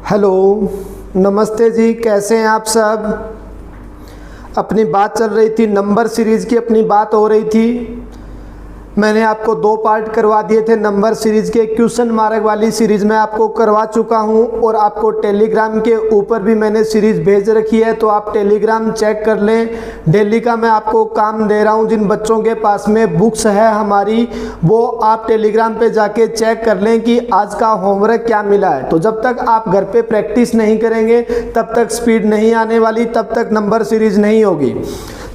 Hello, नमस्ते जी, कैसे हैं आप सब। अपनी बात चल रही थी नंबर सीरीज़ की, अपनी बात हो रही थी। मैंने आपको 2 पार्ट करवा दिए थे नंबर सीरीज़ के। क्वेश्चन मार्क वाली सीरीज़ में आपको करवा चुका हूं और आपको टेलीग्राम के ऊपर भी मैंने सीरीज़ भेज रखी है, तो आप टेलीग्राम चेक कर लें। डेली का मैं आपको काम दे रहा हूं। जिन बच्चों के पास में बुक्स है हमारी, वो आप टेलीग्राम पे जाके चेक कर लें कि आज का होमवर्क क्या मिला है। तो जब तक आप घर पे प्रैक्टिस नहीं करेंगे तब तक स्पीड नहीं आने वाली, तब तक नंबर सीरीज़ नहीं होगी,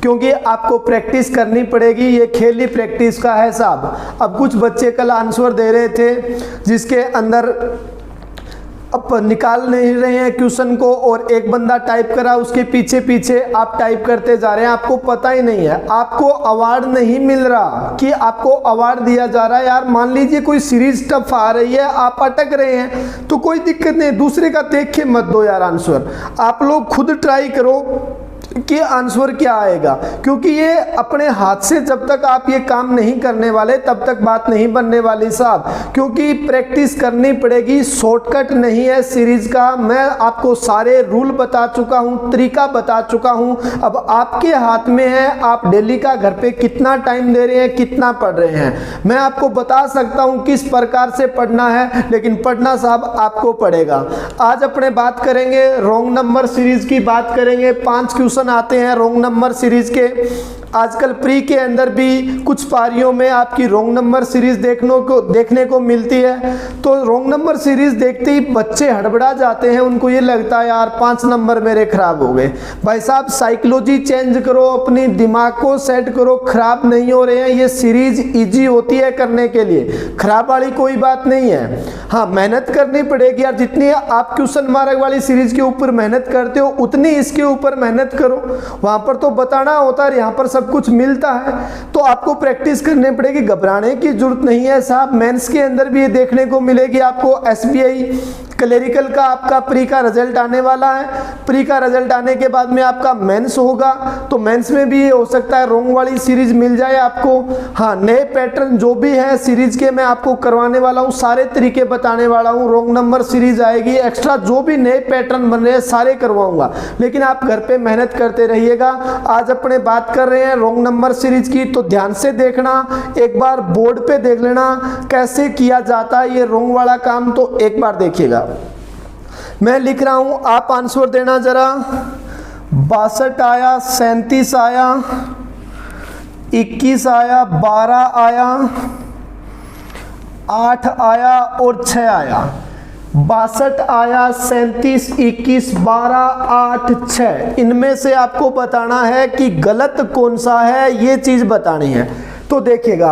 क्योंकि आपको प्रैक्टिस करनी पड़ेगी। ये खेल ही प्रैक्टिस का है साहब। अब कुछ बच्चे कल आंसर दे रहे थे जिसके अंदर अब निकाल नहीं रहे हैं क्वेश्चन को, और एक बंदा टाइप करा, उसके पीछे पीछे आप टाइप करते जा रहे हैं। आपको पता ही नहीं है, आपको अवार्ड नहीं मिल रहा कि आपको अवार्ड दिया जा रहा है। यार मान लीजिए कोई सीरीज टफ आ रही है, आप अटक रहे हैं तो कोई दिक्कत नहीं, दूसरे का देख के मत दो यार आंसर। आप लोग खुद ट्राई करो कि आंसर क्या आएगा, क्योंकि ये अपने हाथ से जब तक आप ये काम नहीं करने वाले तब तक बात नहीं बनने वाली साहब, क्योंकि प्रैक्टिस करनी पड़ेगी। शॉर्टकट नहीं है सीरीज का। मैं आपको सारे रूल बता चुका हूँ, तरीका बता चुका हूँ। अब आपके हाथ में है, आप डेली का घर पे कितना टाइम दे रहे हैं, कितना पढ़ रहे हैं। मैं आपको बता सकता हूँ किस प्रकार से पढ़ना है, लेकिन पढ़ना साहब आपको पड़ेगा। आज अपने बात करेंगे रॉन्ग नंबर सीरीज की बात करेंगे। 5 क्वेश्चन आते हैं रॉन्ग नंबर सीरीज के। आजकल प्री के अंदर भी कुछ पारियों में आपकी रॉन्ग नंबर सीरीज देखने को मिलती है। तो रॉन्ग नंबर सीरीज देखते ही बच्चे हड़बड़ा जाते हैं, उनको ये लगता है यार 5 नंबर मेरे खराब हो गए। भाई साहब साइकोलॉजी चेंज करो, अपनी दिमाग को सेट करो। खराब नहीं हो रहे हैं, ये सीरीज इजी होती है करने के लिए, खराब वाली कोई बात नहीं है। हाँ, मेहनत करनी पड़ेगी यार। जितनी आप क्वेश्चन मार्क वाली सीरीज के ऊपर मेहनत करते हो, उतनी इसके ऊपर मेहनत करो। वहां पर तो बताना होता है, यहाँ पर सब कुछ मिलता है, तो आपको प्रैक्टिस करनी पड़ेगी। घबराने की जरूरत नहीं है साहब। मेंस के अंदर भी ये देखने को मिलेगी आपको। एसबीआई क्लरिकल का आपका प्री का रिजल्ट आने वाला है। प्री का रिजल्ट आने के बाद में आपका मेंस होगा, तो मेंस में भी ये हो सकता है रॉन्ग वाली सीरीज मिल जाए आपको। हाँ, नए पैटर्न जो भी है सीरीज के मैं आपको करवाने वाला हूँ, सारे तरीके बताने वाला हूँ। रॉन्ग नंबर सीरीज आएगी, एक्स्ट्रा जो भी नए पैटर्न बन रहे हैं सारे करवाऊंगा, लेकिन आप घर पे मेहनत करते रहिएगा। आज अपने बात कर रहे हैं रॉन्ग नंबर सीरीज की, तो ध्यान से देखना। एक बार बोर्ड पे देख लेना कैसे किया जाता है ये रॉन्ग वाला काम, तो एक बार देखिएगा। मैं लिख रहा हूं, आप आंसर देना जरा। 62 आया, 37 आया, 21 आया, 12 आया, 8 आया और 6 आया। 62 आया, 37, 21, 12, 8, 6। इनमें से आपको बताना है कि गलत कौन सा है, ये चीज बतानी है। तो देखिएगा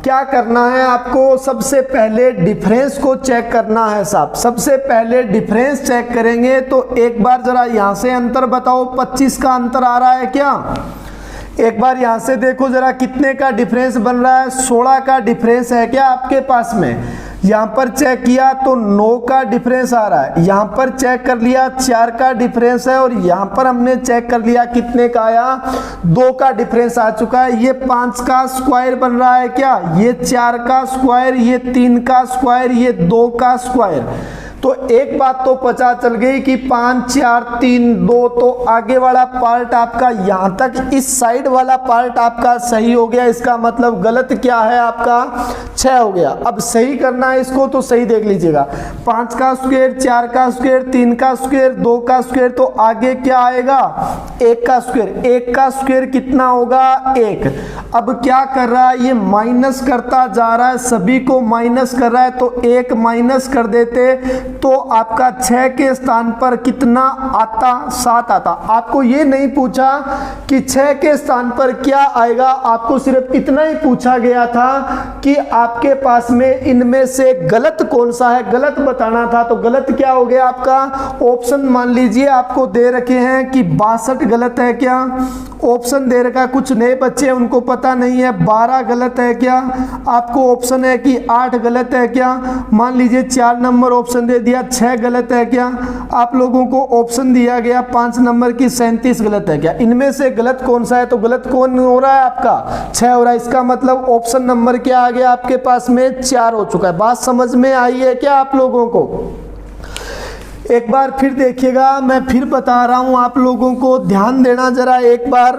क्या करना है आपको। सबसे पहले डिफरेंस को चेक करना है साहब। सबसे पहले डिफरेंस चेक करेंगे, तो एक बार जरा यहां से अंतर बताओ। 25 का अंतर आ रहा है क्या? एक बार यहां से देखो जरा कितने का डिफरेंस बन रहा है। 16 का डिफरेंस है क्या आपके पास में? यहां पर चेक किया तो 9 का डिफरेंस आ रहा है। यहां पर चेक कर लिया 4 का डिफरेंस है, और यहां पर हमने चेक कर लिया कितने का आया, 2 का डिफरेंस आ चुका है। ये 5 का स्क्वायर बन रहा है क्या? ये 4 का स्क्वायर, ये 3 का स्क्वायर, ये 2 का स्क्वायर। तो एक बात तो पता चल गई कि 5, 4, 3, 2, तो आगे वाला पार्ट आपका यहां तक, इस साइड वाला पार्ट आपका सही हो गया। इसका मतलब गलत क्या है आपका? 6 हो गया। अब सही करना है इसको, तो सही देख लीजिएगा। 5 का स्क्वायर, 4 का स्क्वायर, 3 का स्क्वायर, 2 का स्क्वायर, तो आगे क्या आएगा? 1 का स्क्वायर। 1 का स्क्वायर कितना होगा? 1। अब क्या कर रहा है ये? माइनस करता जा रहा है, सभी को माइनस कर रहा है, तो 1 माइनस कर देते तो आपका 6 के स्थान पर कितना आता? 7 आता। आपको ये नहीं पूछा कि 6 के स्थान पर क्या आएगा, आपको सिर्फ इतना ही पूछा गया था कि आपके पास में इनमें से गलत कौन सा है, गलत बताना था। तो गलत क्या हो गया आपका? ऑप्शन मान लीजिए आपको दे रखे हैं कि 62 गलत है क्या? ऑप्शन दे रखा, कुछ नए बच्चे हैं उनको पता नहीं है। 12 गलत है क्या? आपको ऑप्शन है कि 8 गलत है क्या? मान लीजिए 4 नंबर ऑप्शन दे दिया, 6 गलत है क्या? आप लोगों को ऑप्शन दिया गया 5 नंबर की 37 गलत है क्या? इनमें से गलत कौन सा है? तो गलत कौन हो रहा है आपका? 6 हो रहा है। इसका मतलब ऑप्शन नंबर क्या आ गया आपके पास में? 4 हो चुका है। बात समझ में आई है क्या आप लोगों को? एक बार फिर देखिएगा, मैं फिर बता रहा हूं आप लोगों को, ध्यान देना जरा एक बार।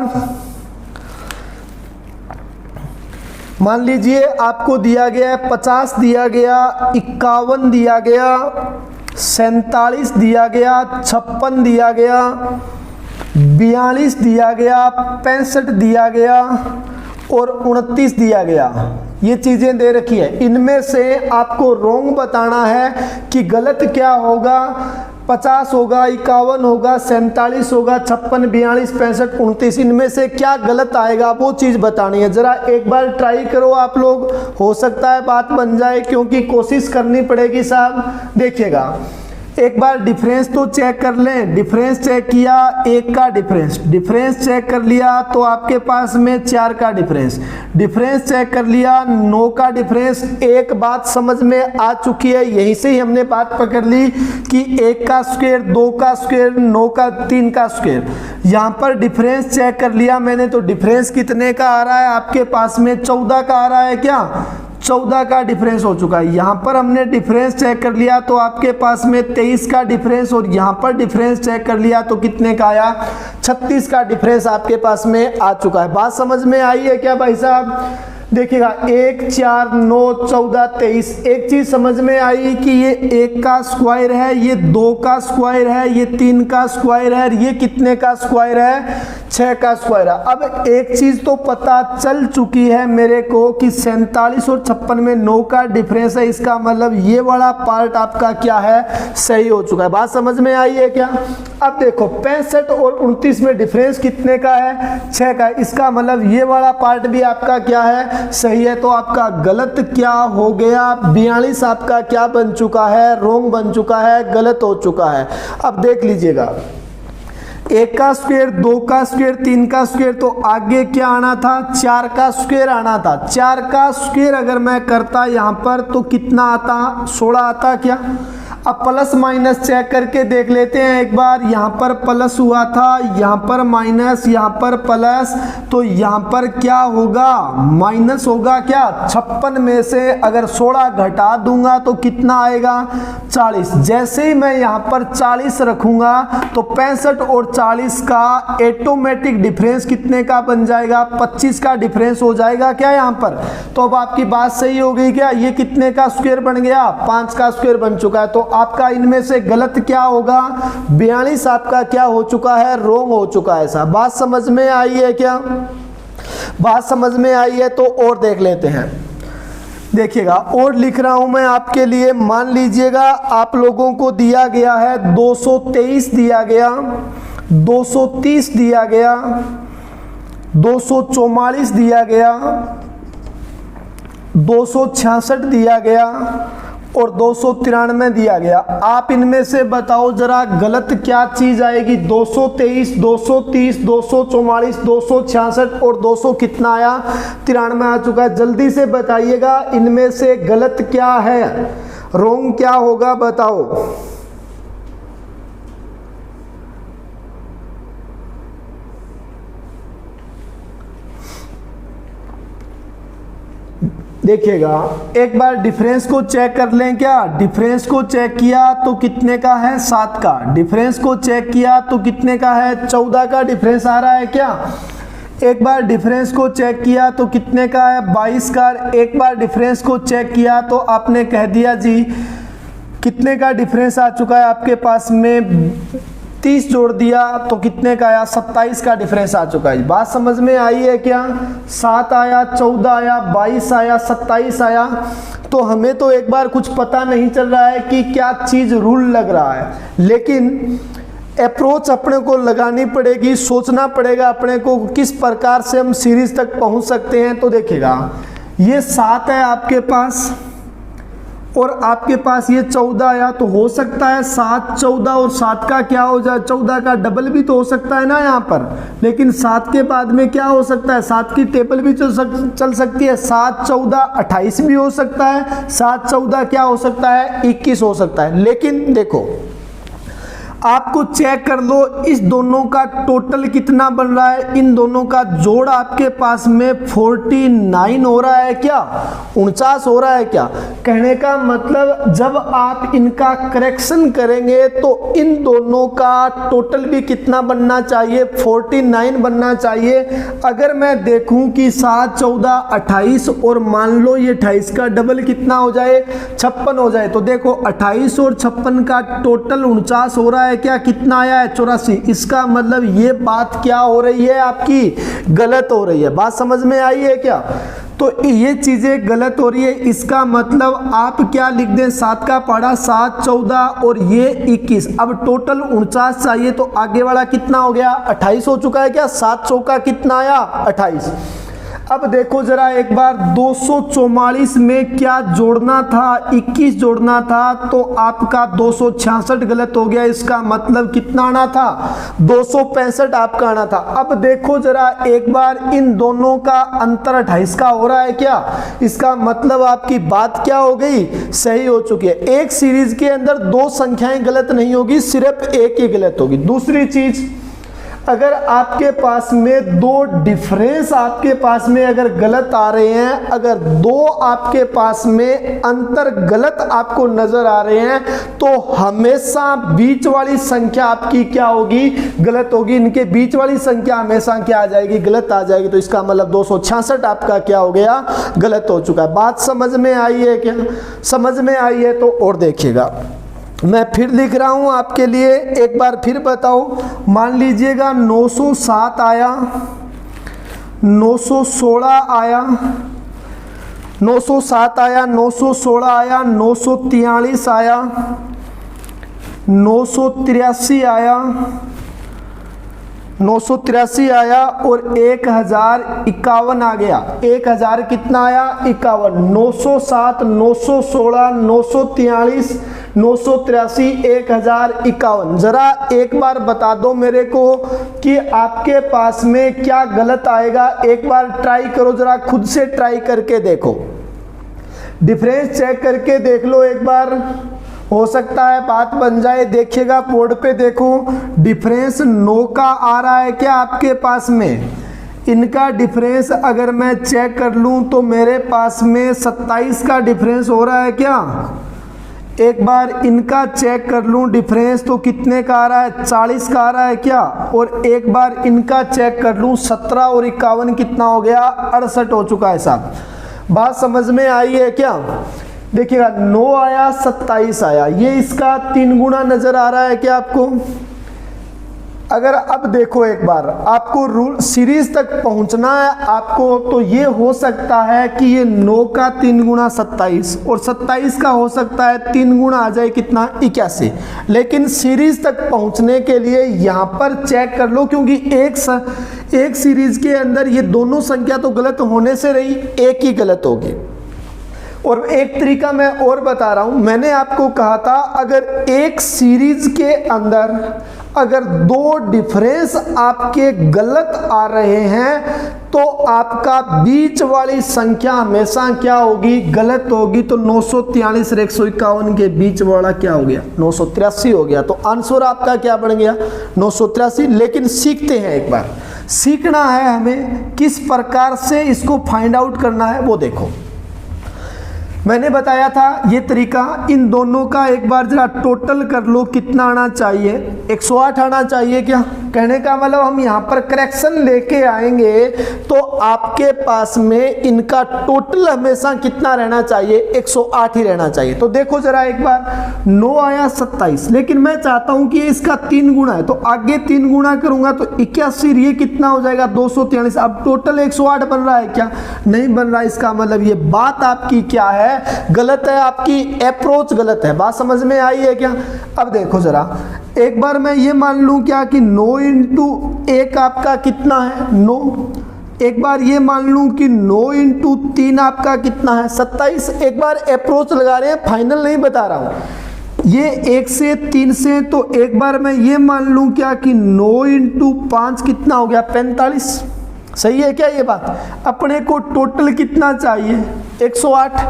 मान लीजिए आपको दिया गया है 50 दिया गया, 51 दिया गया, 47 दिया गया, 56 दिया गया, 42 दिया गया, 65 दिया गया और 29 दिया गया। ये चीजें दे रखी है, इनमें से आपको रोंग बताना है कि गलत क्या होगा। 50 होगा, 51 होगा, 47 होगा, 56, 42, 65, 29, इनमें से क्या गलत आएगा वो चीज़ बतानी है। ज़रा एक बार ट्राई करो आप लोग, हो सकता है बात बन जाए, क्योंकि कोशिश करनी पड़ेगी साहब। देखिएगा एक बार डिफरेंस तो चेक कर लें। डिफरेंस चेक किया, 1 का डिफरेंस चेक कर लिया तो आपके पास में 4 का डिफरेंस चेक कर लिया, 9 का डिफरेंस। एक बात समझ में आ चुकी है, यहीं से ही हमने बात पकड़ ली कि 1 का स्क्वायर, 2 का स्क्वायर, 9 का, 3 का स्क्वायर। यहाँ पर डिफरेंस चेक कर लिया मैंने, तो डिफरेंस कितने का आ रहा है आपके पास में? 14 का आ रहा है क्या? 14 का डिफरेंस हो चुका है। यहाँ पर हमने डिफरेंस चेक कर लिया तो आपके पास में 23 का डिफरेंस, और यहाँ पर डिफरेंस चेक कर लिया तो कितने का आया? 36 का डिफरेंस आपके पास में आ चुका है। बात समझ में आई है क्या भाई साहब? देखिएगा 1, 4, 9, 14, 23। एक चीज समझ में आई कि ये 1 का स्क्वायर है, ये 2 का स्क्वायर है, ये 3 का स्क्वायर है, ये कितने का स्क्वायर है? 6 का स्क्वायर है। अब एक चीज तो पता चल चुकी है मेरे को कि 47 और 56 में 9 का डिफरेंस है, इसका मतलब ये वाला पार्ट आपका क्या है? सही हो चुका है। बात समझ में आई है क्या? अब देखो 65 और 29 में डिफरेंस कितने का है? 6 का। इसका मतलब ये वाला पार्ट भी आपका क्या है? सही है। तो आपका गलत क्या हो गया? 42 आपका क्या बन चुका है? रोंग बन चुका है, गलत हो चुका है। अब देख लीजिएगा, 1 का स्क्वायर, 2 का स्क्वायर, 3 का स्क्वायर, तो आगे क्या आना था? 4 का स्क्वायर आना था। 4 का स्क्वायर अगर मैं करता यहाँ पर तो कितना आता? 16 आता क्या? अब प्लस माइनस चेक करके देख लेते हैं एक बार। यहाँ पर प्लस हुआ था, यहाँ पर माइनस, यहाँ पर प्लस, तो यहाँ पर क्या होगा? माइनस होगा क्या? 56 में से अगर 16 घटा दूंगा तो कितना आएगा? 40। जैसे ही मैं यहाँ पर 40 रखूंगा तो 65 और 40 का ऑटोमेटिक डिफरेंस कितने का बन जाएगा? 25 का डिफरेंस हो जाएगा क्या यहाँ पर? तो अब आपकी बात सही हो गई क्या? ये कितने का स्क्वायर बन गया? 5 का स्क्वायर बन चुका है। तो आपका इनमें से गलत क्या होगा? 42 आपका क्या हो चुका है? रोंग हो चुका है साहब। बात समझ में आई है क्या? बात समझ में आई है तो और देख लेते हैं। देखिएगा और लिख रहा हूं मैं आपके लिए। मान लीजिएगा आप लोगों को दिया गया है 223 दिया गया, 230 दिया गया, 244 दिया गया, 266 दिया गया और 293 दिया गया। आप इनमें से बताओ जरा गलत क्या चीज आएगी? 223, 230, 244, 266 और 200 कितना आया? 93 आ चुका है। जल्दी से बताइएगा इनमें से गलत क्या है, रोंग क्या होगा बताओ। देखिएगा एक बार डिफरेंस को चेक कर लें क्या? डिफरेंस को चेक किया तो कितने का है? 7 का। डिफरेंस को चेक किया तो कितने का है? 14 का डिफरेंस आ रहा है क्या? एक बार डिफरेंस को चेक किया तो कितने का है? 22 का। एक बार डिफरेंस को चेक किया तो आपने कह दिया जी कितने का डिफरेंस आ चुका है आपके पास में? 30 जोड़ दिया तो कितने का आया? 27 का डिफरेंस आ चुका है। बात समझ में आई है क्या? 7 आया, 14 आया, 22 आया, 27 आया। तो हमें तो एक बार कुछ पता नहीं चल रहा है कि क्या चीज रूल लग रहा है, लेकिन अप्रोच अपने को लगानी पड़ेगी, सोचना पड़ेगा अपने को किस प्रकार से हम सीरीज तक पहुंच सकते हैं। तो देखिएगा ये 7 है आपके पास और आपके पास ये 14 आया, तो हो सकता है 7, 14 और 7 का क्या हो जाए? 14 का डबल भी तो हो सकता है ना यहाँ पर। लेकिन 7 के बाद में क्या हो सकता है? 7 की टेबल भी चल सकती है। 7, 14, 28 भी हो सकता है। 7, 14 क्या हो सकता है? 21 हो सकता है। लेकिन देखो आपको चेक कर लो इस दोनों का टोटल कितना बन रहा है। इन दोनों का जोड़ आपके पास में 49 हो रहा है क्या, 49 हो रहा है क्या। कहने का मतलब जब आप इनका करेक्शन करेंगे तो इन दोनों का टोटल भी कितना बनना चाहिए, 49 बनना चाहिए। अगर मैं देखूं कि 7 14 28 और मान लो ये 28 का डबल कितना हो जाए, 56 हो जाए, तो देखो 28 और 56 का टोटल 49 हो रहा है क्या, कितना आया है 84। इसका मतलब ये बात क्या हो रही है आपकी, गलत हो रही है। बात समझ में आई है क्या। तो ये चीजें गलत हो रही है, इसका मतलब आप क्या लिख दें, 7 का पढ़ा 7 14 और ये 21। अब टोटल 49 चाहिए तो आगे वाला कितना हो गया, 28 हो चुका है क्या। 7 चौका कितना आया, 28। अब देखो जरा एक बार 244 में क्या जोड़ना था, 21 जोड़ना था, तो आपका 266 गलत हो गया। इसका मतलब कितना आना था, 265 आपका आना था। अब देखो जरा एक बार इन दोनों का अंतर 28 का हो रहा है क्या। इसका मतलब आपकी बात क्या हो गई, सही हो चुकी है। एक सीरीज के अंदर दो संख्याएं गलत नहीं होगी, सिर्फ एक ही गलत होगी। दूसरी चीज, अगर आपके पास में दो डिफरेंस आपके पास में अगर गलत आ रहे हैं, अगर दो आपके पास में अंतर गलत आपको नजर आ रहे हैं, तो हमेशा बीच वाली संख्या आपकी क्या होगी, गलत होगी। इनके बीच वाली संख्या हमेशा क्या आ जाएगी, गलत आ जाएगी। तो इसका मतलब 266 आपका क्या हो गया, गलत हो चुका है। बात समझ में आई है क्या, समझ में आई है तो और देखिएगा, मैं फिर लिख रहा हूं आपके लिए, एक बार फिर बताओ। मान लीजिएगा 907 आया, 916 आया, 907 आया, 916 आया, 943 आया, 983 आया, 983 आया और 1051 आ गया। 1000 कितना आया, 51। 907, 916, 943, 983, 1051। जरा एक बार बता दो मेरे को कि आपके पास में क्या गलत आएगा। एक बार ट्राई करो, जरा खुद से ट्राई करके देखो, डिफरेंस चेक करके देख लो एक बार, हो सकता है बात बन जाए। देखिएगा बोर्ड पे, देखो डिफरेंस 9 का आ रहा है क्या आपके पास में। इनका डिफरेंस अगर मैं चेक कर लूं तो मेरे पास में 27 का डिफरेंस हो रहा है क्या। एक बार इनका चेक कर लूं डिफरेंस तो कितने का आ रहा है, 40 का आ रहा है क्या। और एक बार इनका चेक कर लूं 17 और 51 कितना हो गया, 68 हो चुका है साहब। बात समझ में आई है क्या। देखिएगा 9 आया, 27 आया, ये इसका 3 गुना नजर आ रहा है क्या आपको। अगर अब देखो एक बार, आपको रूल सीरीज तक पहुंचना है आपको, तो ये हो सकता है कि ये 9 का 3 गुना 27 और 27 का हो सकता है 3 गुना आ जाए कितना, 81। लेकिन सीरीज तक पहुंचने के लिए यहाँ पर चेक कर लो, क्योंकि एक सीरीज के अंदर ये दोनों संख्या तो गलत होने से रही, एक ही गलत होगी। और एक तरीका मैं और बता रहा हूं, मैंने आपको कहा था अगर एक सीरीज के अंदर अगर दो डिफरेंस आपके गलत आ रहे हैं तो आपका बीच वाली संख्या हमेशा क्या होगी, गलत होगी। तो 943 और 151 के बीच वाला क्या हो गया, 983 हो गया। तो आंसर आपका क्या बन गया, 983। लेकिन सीखते हैं, एक बार सीखना है हमें, किस प्रकार से इसको फाइंड आउट करना है वो देखो। मैंने बताया था ये तरीका, इन दोनों का एक बार जरा टोटल कर लो, कितना आना चाहिए, 108 आना चाहिए क्या। कहने का मतलब हम यहाँ पर करेक्शन लेके आएंगे तो आपके पास में इनका टोटल हमेशा कितना रहना चाहिए, 108 ही रहना चाहिए। तो देखो जरा एक बार, 9 आया 27, लेकिन मैं चाहता हूं कि इसका 3 गुना है, तो आगे 3 गुना करूंगा तो 81, ये कितना हो जाएगा 243। अब टोटल 108 बन रहा है क्या, नहीं बन रहा। इसका मतलब ये बात आपकी क्या है, गलत है, आपकी अप्रोच गलत है। बात समझ में आई है क्या। अब देखो जरा एक बार मैं ये मान लूं क्या कि 9 इंटू 1 आपका कितना है, 9। एक बार ये मान लूं कि 9 इंटू 3 आपका कितना है, 27। एक बार अप्रोच लगा रहे हैं, फाइनल नहीं बता रहा हूं। ये 1 से 3 से, तो एक बार मैं ये मान लूं क्या कि 9 इंटू 5 कितना हो गया, 45। सही है क्या ये बात। अपने को टोटल कितना चाहिए, 108।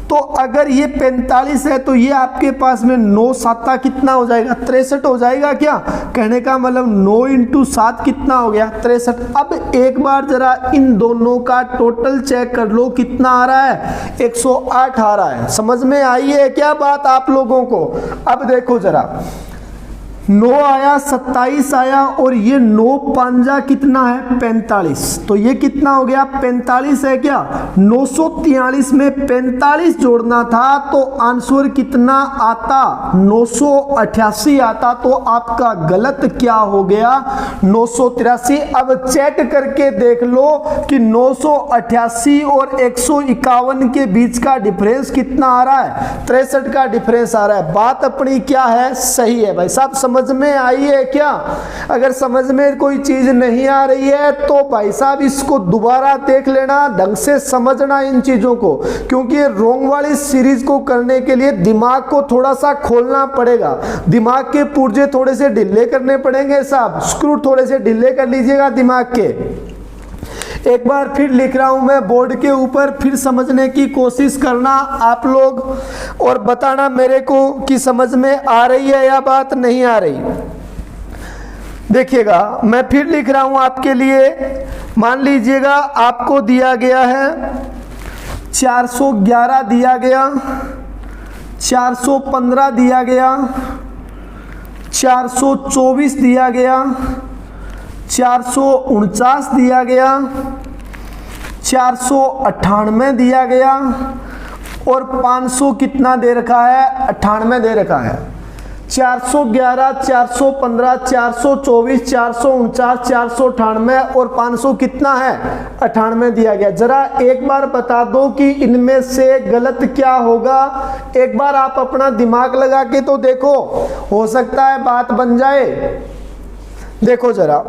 तो अगर ये 45 है तो ये आपके पास में 9 7 कितना हो जाएगा, 63 हो जाएगा क्या। कहने का मतलब 9 × 7 कितना हो गया, 63। अब एक बार जरा इन दोनों का टोटल चेक कर लो कितना आ रहा है, 108 आ रहा है। समझ में आई है क्या बात आप लोगों को। अब देखो जरा 9 आया, 27 आया और ये 9 5 कितना है, 45। तो ये कितना हो गया, 45 है क्या। 943 में 45 जोड़ना था तो आंसर कितना आता, 988 आता। तो आपका गलत क्या हो गया, 983। अब चेक करके देख लो कि 988 और 151 के बीच का डिफरेंस कितना आ रहा है, 63 का डिफरेंस आ रहा है। बात अपनी क्या है, सही है भाई साहब। समझ में आई है क्या। अगर समझ में कोई चीज नहीं आ रही है तो भाई साहब इसको दोबारा देख लेना, ढंग से समझना इन चीजों को, क्योंकि रोंग वाली सीरीज को करने के लिए दिमाग को थोड़ा सा खोलना पड़ेगा, दिमाग के पुर्जे थोड़े से ढीले करने पड़ेंगे साहब, स्क्रू थोड़े से ढीले कर लीजिएगा दिमाग के। एक बार फिर लिख रहा हूं मैं बोर्ड के ऊपर, फिर समझने की कोशिश करना आप लोग और बताना मेरे को कि समझ में आ रही है या बात नहीं आ रही। देखिएगा मैं फिर लिख रहा हूं आपके लिए। मान लीजिएगा आपको दिया गया है 411 दिया गया, 415 दिया गया, 424 दिया गया, 449 दिया गया, 498 दिया गया और 500 कितना दे रखा है, 98 दे रखा है। 411, 415, 424, 449, 498 और 500 कितना है, 98 दिया गया। जरा एक बार बता दो कि इनमें से गलत क्या होगा। एक बार आप अपना दिमाग लगा के तो देखो, हो सकता है बात बन जाए। देखो जरा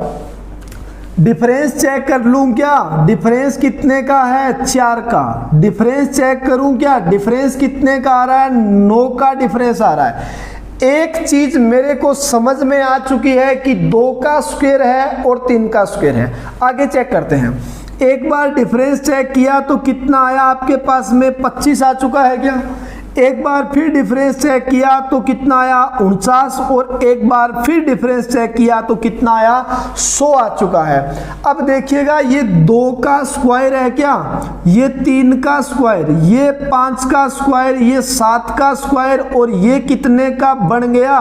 डिफरेंस चेक कर लूं क्या, डिफरेंस कितने का है, 4 का। डिफरेंस चेक करूं क्या, डिफरेंस कितने का आ रहा है, 9 का डिफरेंस आ रहा है। एक चीज मेरे को समझ में आ चुकी है कि 2 का स्क्वायर है और 3 का स्क्वायर है। आगे चेक करते हैं। एक बार डिफरेंस चेक किया तो कितना आया आपके पास में, 25 आ चुका है क्या। एक बार फिर डिफरेंस चेक किया तो कितना आया, 49 और एक बार फिर डिफरेंस चेक किया तो कितना आया, 100 आ चुका है। अब देखिएगा ये 2 का स्क्वायर है क्या, ये 3 का स्क्वायर, ये 5 का स्क्वायर, ये 7 का स्क्वायर और ये कितने का बन गया,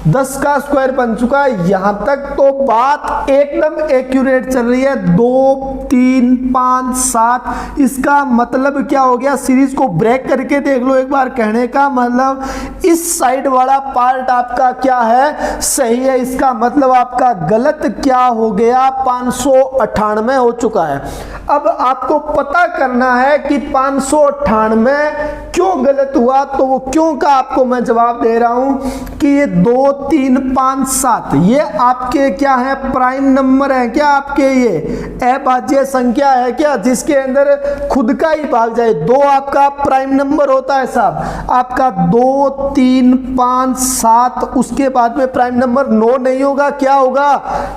10 का स्क्वायर बन चुका है। यहां तक तो बात एकदम एक्यूरेट चल रही है। 2 3 5 7, इसका मतलब क्या हो गया, सीरीज को ब्रेक करके देख लो एक बार। कहने का मतलब इस साइड वाला पार्ट आपका क्या है, सही है। इसका मतलब आपका गलत क्या हो गया, 598 हो चुका है। अब आपको पता करना है कि 598 क्यों गलत हुआ, तो वो क्यों का आपको मैं जवाब दे रहा हूं कि ये 2 3 5 7 ये आपके क्या है, प्राइम नंबर है क्या आपके, ये अभाज्य संख्या है क्या, जिसके अंदर खुद का ही भाग जाए। 2 आपका प्राइम नंबर होता है साहब, आपका 2 3 5 7, उसके बाद में प्राइम नंबर 9 नहीं होगा, क्या होगा,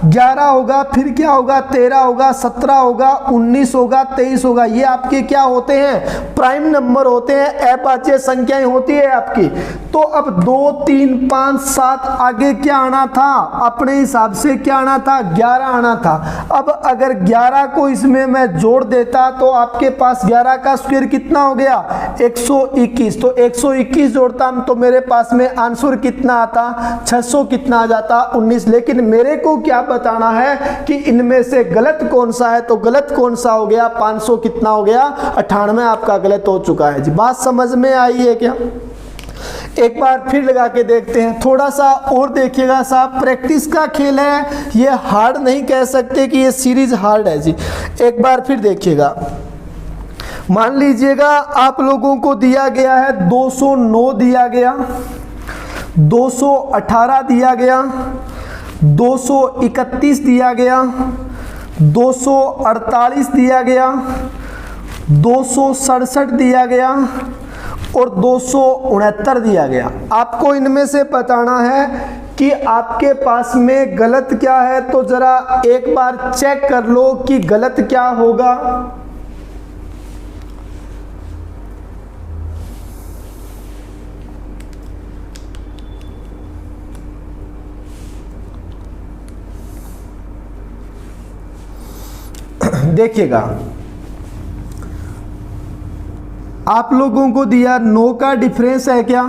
11 होगा, फिर क्या होगा, 13 होगा, 17 होगा, 19 होगा, 23 होगा। ये आपके क्या होते हैं, प्राइम नंबर होते हैं, अभाज्य संख्याएं होती है आपकी। तो अब 2 3 5 7 आगे क्या आना था, अपने हिसाब से क्या आना था, 11 आना था। अब अगर 11 को इसमें मैं जोड़ देता तो आपके पास 11 का स्क्वायर कितना हो गया, 121। तो 121 जोड़ता तो मेरे पास में आंसर कितना आता, 600 कितना आ जाता, 19। लेकिन मेरे को क्या बताना है कि इनमें से गलत कौन सा है, तो गलत कौन सा हो गया, 500 कितना हो गया, 98 आपका गलत हो चुका है जी। बात समझ में आई है क्या। एक बार फिर लगा के देखते हैं, थोड़ा सा और देखिएगा साहब, प्रैक्टिस का खेल है, ये हार्ड नहीं कह सकते कि ये सीरीज हार्ड है जी। एक बार फिर देखिएगा, मान लीजिएगा आप लोगों को दिया गया है 209 दिया गया, 218 दिया गया, 231 दिया गया, 248 दिया गया, 267 दिया गया और 269 दिया गया। आपको इनमें से बताना है कि आपके पास में गलत क्या है। तो जरा एक बार चेक कर लो कि गलत क्या होगा। देखिएगा, आप लोगों को दिया 9 का डिफरेंस है क्या,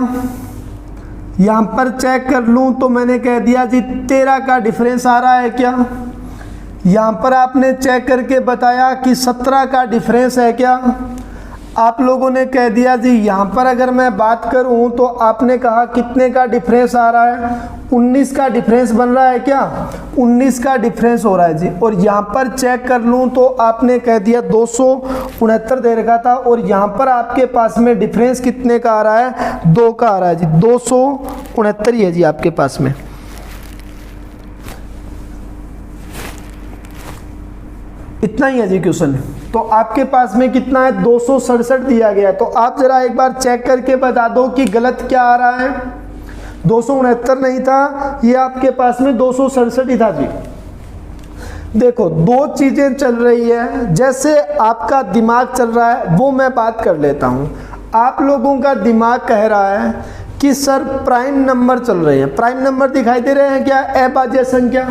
यहां पर चेक कर लूं तो मैंने कह दिया जी 13 का डिफरेंस आ रहा है क्या, यहां पर आपने चेक करके बताया कि 17 का डिफरेंस है क्या, आप लोगों ने कह दिया जी यहाँ पर अगर मैं बात करूँ तो आपने कहा कितने का डिफरेंस आ रहा है, 19 का डिफरेंस बन रहा है क्या, 19 का डिफरेंस हो रहा है जी। और यहाँ पर चेक कर लूँ तो आपने कह दिया 269 दे रखा था, और यहाँ पर आपके पास में डिफरेंस कितने का आ रहा है, 2 का आ रहा है जी, 269 ही है जी आपके पास में। इतना ही है जी क्वेश्चन। तो आपके पास में कितना है, 267 दिया गया है। तो आप जरा एक बार चेक करके बता दो कि गलत क्या आ रहा है, 269 नहीं था, ये आपके पास में 267 ही था जी। देखो दो चीजें चल रही है, जैसे आपका दिमाग चल रहा है वो मैं बात कर लेता हूं। आप लोगों का दिमाग कह रहा है कि सर प्राइम नंबर चल रहे हैं, प्राइम नंबर दिखाई दे रहे हैं क्या, अभाज्य संख्या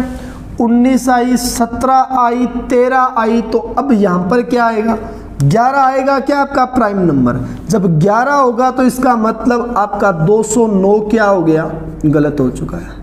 19 आई, 17 आई, 13 आई, तो अब यहाँ पर क्या आएगा, 11 आएगा क्या आपका प्राइम नंबर। जब 11 होगा तो इसका मतलब आपका 209 क्या हो गया, गलत हो चुका है।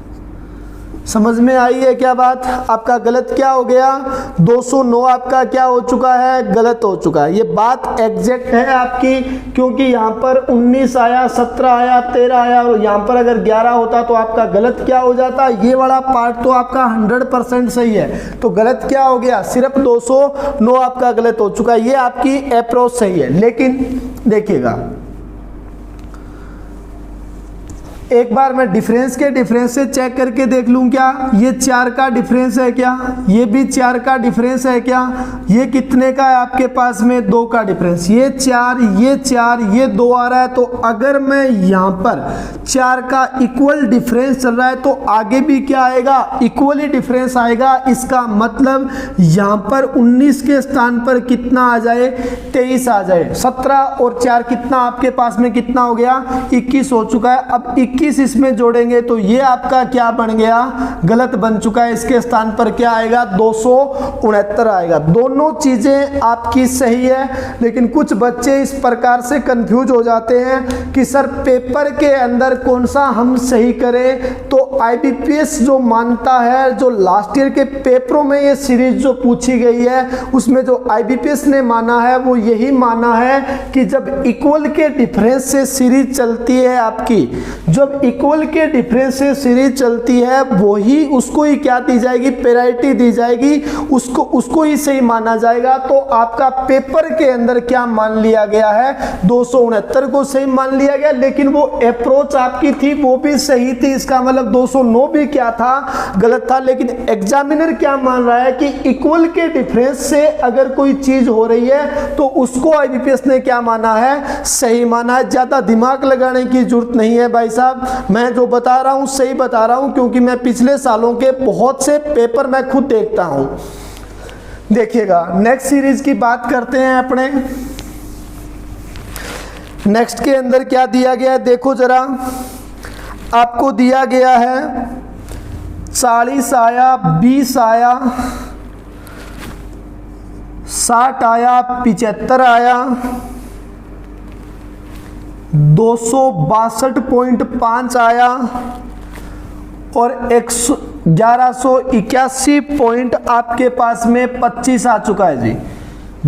समझ में आई है क्या बात, आपका गलत क्या हो गया, 209 आपका क्या हो चुका है, गलत हो चुका है। ये बात एग्जैक्ट है आपकी, क्योंकि यहाँ पर 19 आया, 17 आया, 13 आया, और यहाँ पर अगर 11 होता तो आपका गलत क्या हो जाता, ये वाला पार्ट तो आपका 100% सही है। तो गलत क्या हो गया, सिर्फ 209 आपका गलत हो चुका है। ये आपकी अप्रोच सही है। लेकिन देखिएगा एक बार मैं डिफरेंस से चेक करके देख लूं क्या, ये 4 का डिफरेंस है क्या, ये भी 4 का डिफरेंस है क्या, ये कितने का है आपके पास में, 2 का डिफरेंस, ये 4, ये 4, ये 2 आ रहा है। तो अगर मैं यहाँ पर 4 का इक्वल डिफरेंस चल रहा है तो आगे भी क्या आएगा, इक्वली डिफरेंस आएगा। इसका मतलब यहाँ पर 19 के स्थान पर कितना आ जाए, 23 आ जाए। 17 और 4 कितना आपके पास में कितना हो गया, 21 हो चुका है। अब 21 इसमें जोड़ेंगे तो ये आपका क्या बन गया, गलत बन चुका है। इसके स्थान पर क्या आएगा, 269 आएगा। दोनों चीजें आपकी सही है, लेकिन कुछ बच्चे इस प्रकार से कंफ्यूज हो जाते हैं कि सर पेपर के अंदर कौन सा हम सही करें। तो आईबीपीएस जो मानता है, जो लास्ट ईयर के पेपरों में ये सीरीज जो पूछी गई है उसमें जो आईबीपीएस ने माना है वो यही माना है कि जब इक्वल के डिफरेंस से सीरीज चलती है आपकी, जब इक्वल के डिफरेंस से सीरीज चलती है वही उसको ही क्या दी जाएगी, पेनाल्टी दी जाएगी, उसको ही सही माना जाएगा। तो आपका पेपर के अंदर क्या मान लिया गया है, 269 को सही मान लिया गया, लेकिन वो अप्रोच आपकी थी वो भी सही थी। इसका मतलब 209 भी क्या था, गलत था। लेकिन एग्जामिनर क्या मान रहा है कि इक्वल के डिफरेंस से अगर कोई चीज हो रही है तो उसको आईबीपीएस ने क्या माना है, सही माना है। ज्यादा दिमाग लगाने की जरूरत नहीं है भाई साहब, मैं जो बता रहा हूं सही बता रहा हूं, क्योंकि मैं पिछले सालों के बहुत से पेपर मैं खुद देखता हूं। देखिएगा नेक्स्ट सीरीज की बात करते हैं अपने। नेक्स्ट के अंदर क्या दिया गया है, देखो जरा, आपको दिया गया है 40 आया, 20 आया, 60 आया, 75 आया, 262.5 आया और 1181 पॉइंट आपके पास में 25 आ चुका है जी।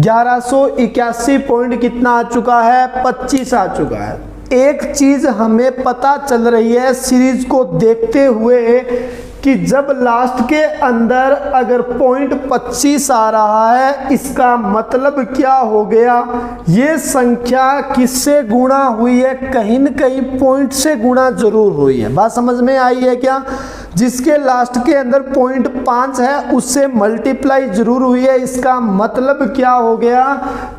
1181 पॉइंट कितना आ चुका है, 25 आ चुका है। एक चीज हमें पता चल रही है सीरीज को देखते हुए कि जब लास्ट के अंदर अगर पॉइंट 25 आ रहा है, इसका मतलब क्या हो गया, ये संख्या किससे गुणा हुई है, कहीं न कहीं पॉइंट से गुणा जरूर हुई है। बात समझ में आई है क्या, जिसके लास्ट के अंदर पॉइंट 5 है उससे मल्टीप्लाई जरूर हुई है। इसका मतलब क्या हो गया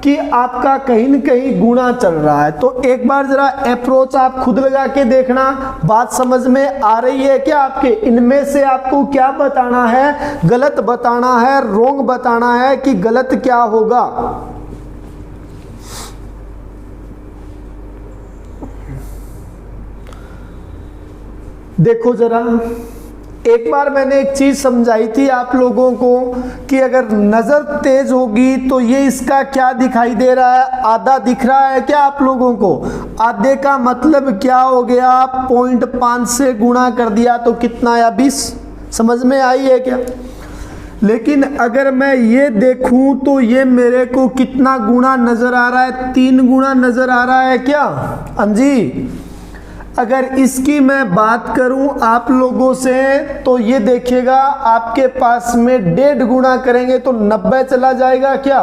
कि आपका कहीं न कहीं गुणा चल रहा है। तो एक बार जरा अप्रोच आप खुद लगा के देखना, बात समझ में आ रही है क्या आपके। इनमें से आपको क्या बताना है, गलत बताना है, रॉन्ग बताना है कि गलत क्या होगा। देखो जरा एक बार मैंने एक चीज समझाई थी आप लोगों को कि अगर नजर तेज होगी तो ये इसका क्या दिखाई दे रहा है, आधा दिख रहा है क्या आप लोगों को। आधे का मतलब क्या हो गया, 0.5 से गुणा कर दिया तो कितना आया, 20। समझ में आई है क्या। लेकिन अगर मैं ये देखूं तो ये मेरे को कितना गुणा नजर आ रहा है, 3 गुणा नजर आ रहा है क्या। हाँ जी, अगर इसकी मैं बात करूं आप लोगों से तो ये देखिएगा आपके पास में 1.5 गुणा करेंगे तो 90 चला जाएगा क्या।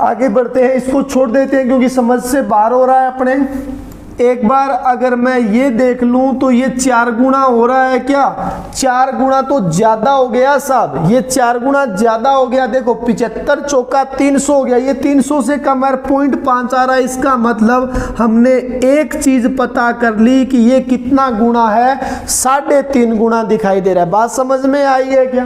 आगे बढ़ते हैं, इसको छोड़ देते हैं क्योंकि समझ से बाहर हो रहा है अपने। एक बार अगर मैं ये देख लूं तो ये 4 गुणा हो रहा है क्या, 4 गुणा तो ज्यादा हो गया साहब, ये 4 गुणा ज्यादा हो गया। देखो 75 चौका 300 हो गया, ये 300 से कम है, 0.5 आ रहा है। इसका मतलब हमने एक चीज पता कर ली कि ये कितना गुणा है, 3.5 गुणा दिखाई दे रहा है। बात समझ में आई है क्या।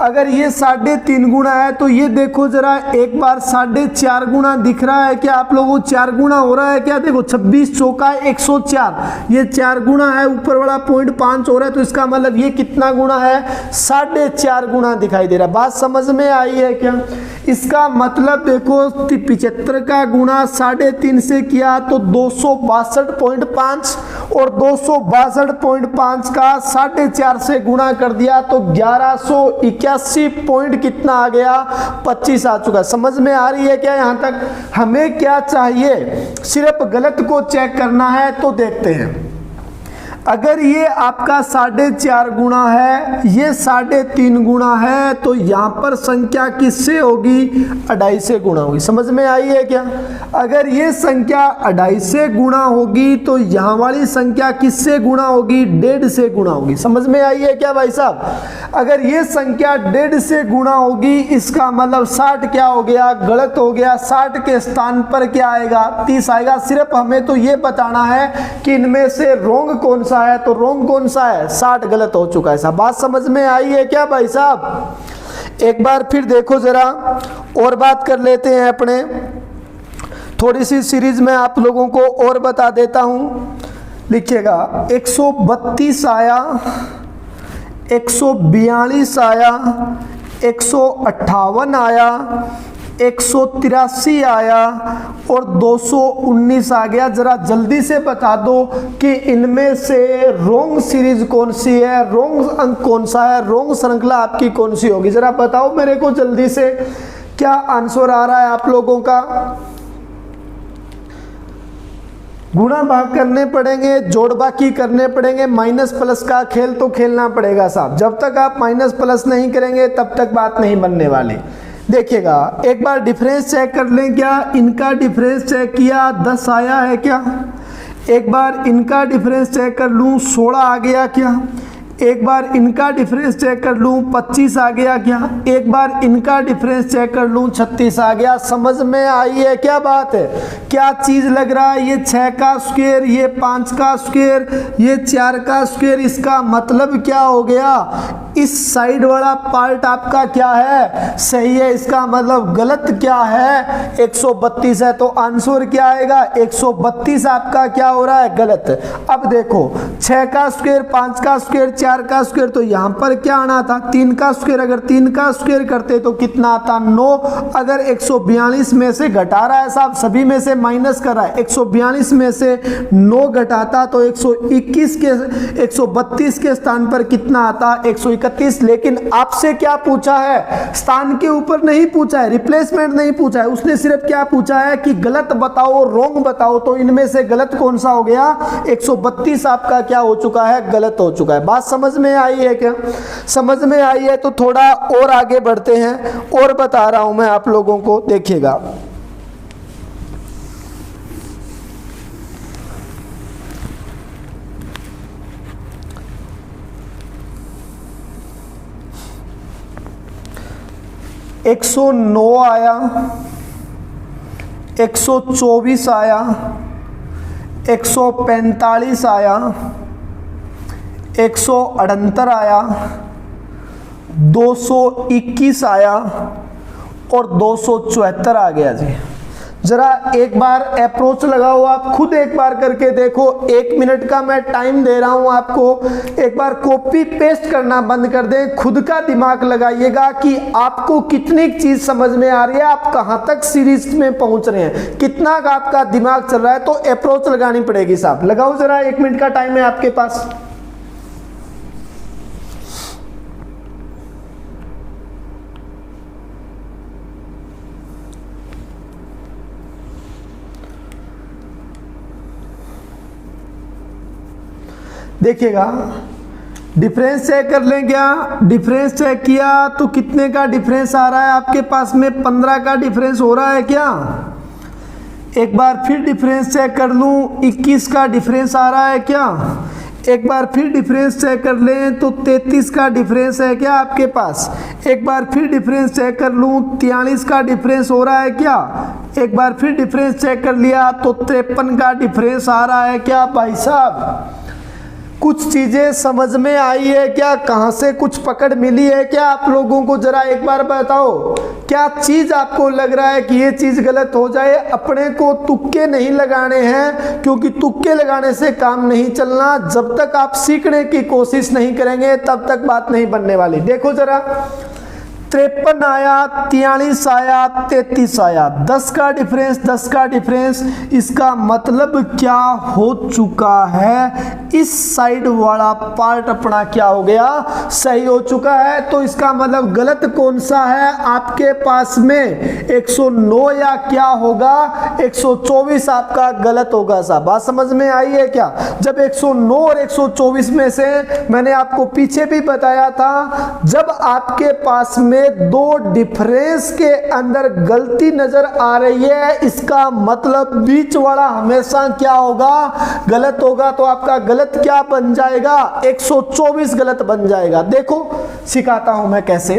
अगर ये 3.5 गुणा है तो ये देखो जरा, एक बार 4.5 गुणा दिख रहा है क्या आप लोगों को, 4 गुणा हो रहा है क्या। देखो 26 चौका 104, ये 4 गुणा है, ऊपर वाला 0.5 हो रहा है, तो इसका मतलब ये कितना गुणा है, 4.5 गुणा दिखाई दे रहा है। बात समझ में आई है क्या। इसका मतलब देखो 75 का गुणा 3.5 से किया तो 262.5 और 262.5 का 4.5 से गुणा कर दिया तो 1181 पॉइंट कितना आ गया, 25 आ चुका। समझ में आ रही है क्या यहां तक। हमें क्या चाहिए, सिर्फ गलत को चेक करना है। तो देखते हैं, अगर ये आपका 4.5 गुणा है, ये 3.5 गुणा है, तो यहां पर संख्या किससे होगी, 2.5 से गुणा होगी। समझ में आई है क्या। अगर ये संख्या 2.5 से गुणा होगी तो यहां वाली संख्या किससे गुणा होगी, 1.5 से गुणा होगी। समझ में आई है क्या भाई साहब। अगर ये संख्या 1.5 से गुणा होगी, इसका मतलब 60 क्या हो गया, गलत हो गया। 60 के स्थान पर क्या आएगा, 30 आएगा। सिर्फ हमें तो ये बताना है कि इनमें से रोंग कौन सा है, तो रोंग कौन सा है, 60 गलत हो चुका है। साहब बात समझ में आई है क्या भाई साहब। एक बार फिर देखो जरा और बात कर लेते हैं अपने, थोड़ी सी सीरीज में आप लोगों को और बता देता हूं। लिखिएगा 132 आया, 142 आया, 158 आया, 183 आया और 219 आ गया। जरा जल्दी से बता दो कि इनमें से रोंग सीरीज कौन सी है, रोंग अंक कौन सा है, रोंग श्रृंखला आपकी कौन सी होगी। जरा बताओ मेरे को जल्दी से, क्या आंसर आ रहा है आप लोगों का। गुणा भाग करने पड़ेंगे, जोड़ बाकी करने पड़ेंगे, माइनस प्लस का खेल तो खेलना पड़ेगा साहब। जब तक आप माइनस प्लस नहीं करेंगे तब तक बात नहीं बनने वाली। देखिएगा एक बार डिफरेंस चेक कर लें, क्या इनका डिफरेंस चेक किया 10 आया है क्या। एक बार इनका डिफरेंस चेक कर लूँ 16 आ गया क्या। एक बार इनका डिफरेंस चेक कर लूँ 25 आ गया क्या। एक बार इनका डिफरेंस चेक कर लूँ 36 आ गया। समझ में आई है क्या बात है, क्या चीज लग रहा है। ये 6 का स्क्वायर, ये 5 का स्क्वायर, ये 4 का स्क्वायर। इसका मतलब क्या हो गया, इस साइड वाला पार्ट आपका क्या है, सही है। इसका मतलब गलत क्या है, 132 है। तो आंसर क्या आएगा, 132 आपका क्या हो रहा है, गलत। अब देखो 6 का स्क्वायर, 5 का स्क्वायर, 4 का स्क्वायर, तो यहां पर क्या आना था, 3 का स्क्वायर। अगर 3 का स्क्वायर करते तो कितना आता, 9। अगर 142 में से घटा रहा है साहब, सभी में से माइनस कर रहा है, 142 में से 9 घटाता तो 121 के 132 के स्थान पर कितना आता, 131। लेकिन आपसे क्या पूछा है, स्थान के ऊपर नहीं पूछा है, रिप्लेसमेंट नहीं पूछा है, उसने सिर्फ क्या पूछा है कि गलत बताओ, रोंग बताओ। तो इनमें से गलत कौन सा हो गया, 132 आपका क्या हो चुका है, गलत हो चुका है। बात समझ में आई है क्या। समझ में आई है तो थोड़ा और आगे बढ़ते हैं और बता रहा हूं मैं आप लोगों को। देखिएगा एक 109 आया, 124 आया, 145 आया, 168 आया, 221 आया और 274 आ गया जी। जरा एक बार अप्रोच लगाओ, आप खुद एक बार करके देखो। 1 मिनट का मैं टाइम दे रहा हूं आपको, एक बार कॉपी पेस्ट करना बंद कर दें, खुद का दिमाग लगाइएगा कि आपको कितनी चीज समझ में आ रही है, आप कहां तक सीरीज में पहुंच रहे हैं, कितना आपका दिमाग चल रहा है। तो अप्रोच लगानी पड़ेगी साहब, लगाओ जरा, 1 मिनट का टाइम है आपके पास। देखिएगा, डिफरेंस चेक कर लें क्या। डिफरेंस चेक किया तो कितने का डिफरेंस आ रहा है आपके पास में, 15 का डिफरेंस हो रहा है क्या। एक बार फिर डिफरेंस चेक कर लूं, 21 का डिफरेंस आ रहा है क्या। एक बार फिर डिफरेंस चेक कर लें तो 33 का डिफरेंस है क्या आपके पास। एक बार फिर डिफरेंस चेक कर लूं, 43 का डिफरेंस हो रहा है क्या। एक बार फिर डिफरेंस चेक कर लिया तो 53 का डिफरेंस आ रहा है क्या। भाई साहब कुछ चीजें समझ में आई है क्या, कहां से कुछ पकड़ मिली है क्या आप लोगों को, जरा एक बार बताओ। क्या चीज आपको लग रहा है कि ये चीज गलत हो जाए। अपने को तुक्के नहीं लगाने हैं, क्योंकि तुक्के लगाने से काम नहीं चलना। जब तक आप सीखने की कोशिश नहीं करेंगे तब तक बात नहीं बनने वाली। देखो जरा, 53 आया, 43 आया, 33 आया, 10 का डिफरेंस, 10 का डिफरेंस। इसका मतलब क्या हो चुका है, इस साइड वाला पार्ट अपना क्या हो गया, सही हो चुका है। तो इसका मतलब गलत कौन सा है आपके पास में, 109 या क्या होगा, 124 आपका गलत होगा साहब। बात समझ में आई है क्या। जब 109 और 124 में से मैंने आपको पीछे भी बताया था, जब आपके पास में दो डिफरेंस के अंदर गलती नजर आ रही है, इसका मतलब बीच वाला हमेशा क्या होगा, गलत होगा। तो आपका गलत क्या बन जाएगा, 124 गलत बन जाएगा। देखो सिखाता हूं मैं कैसे।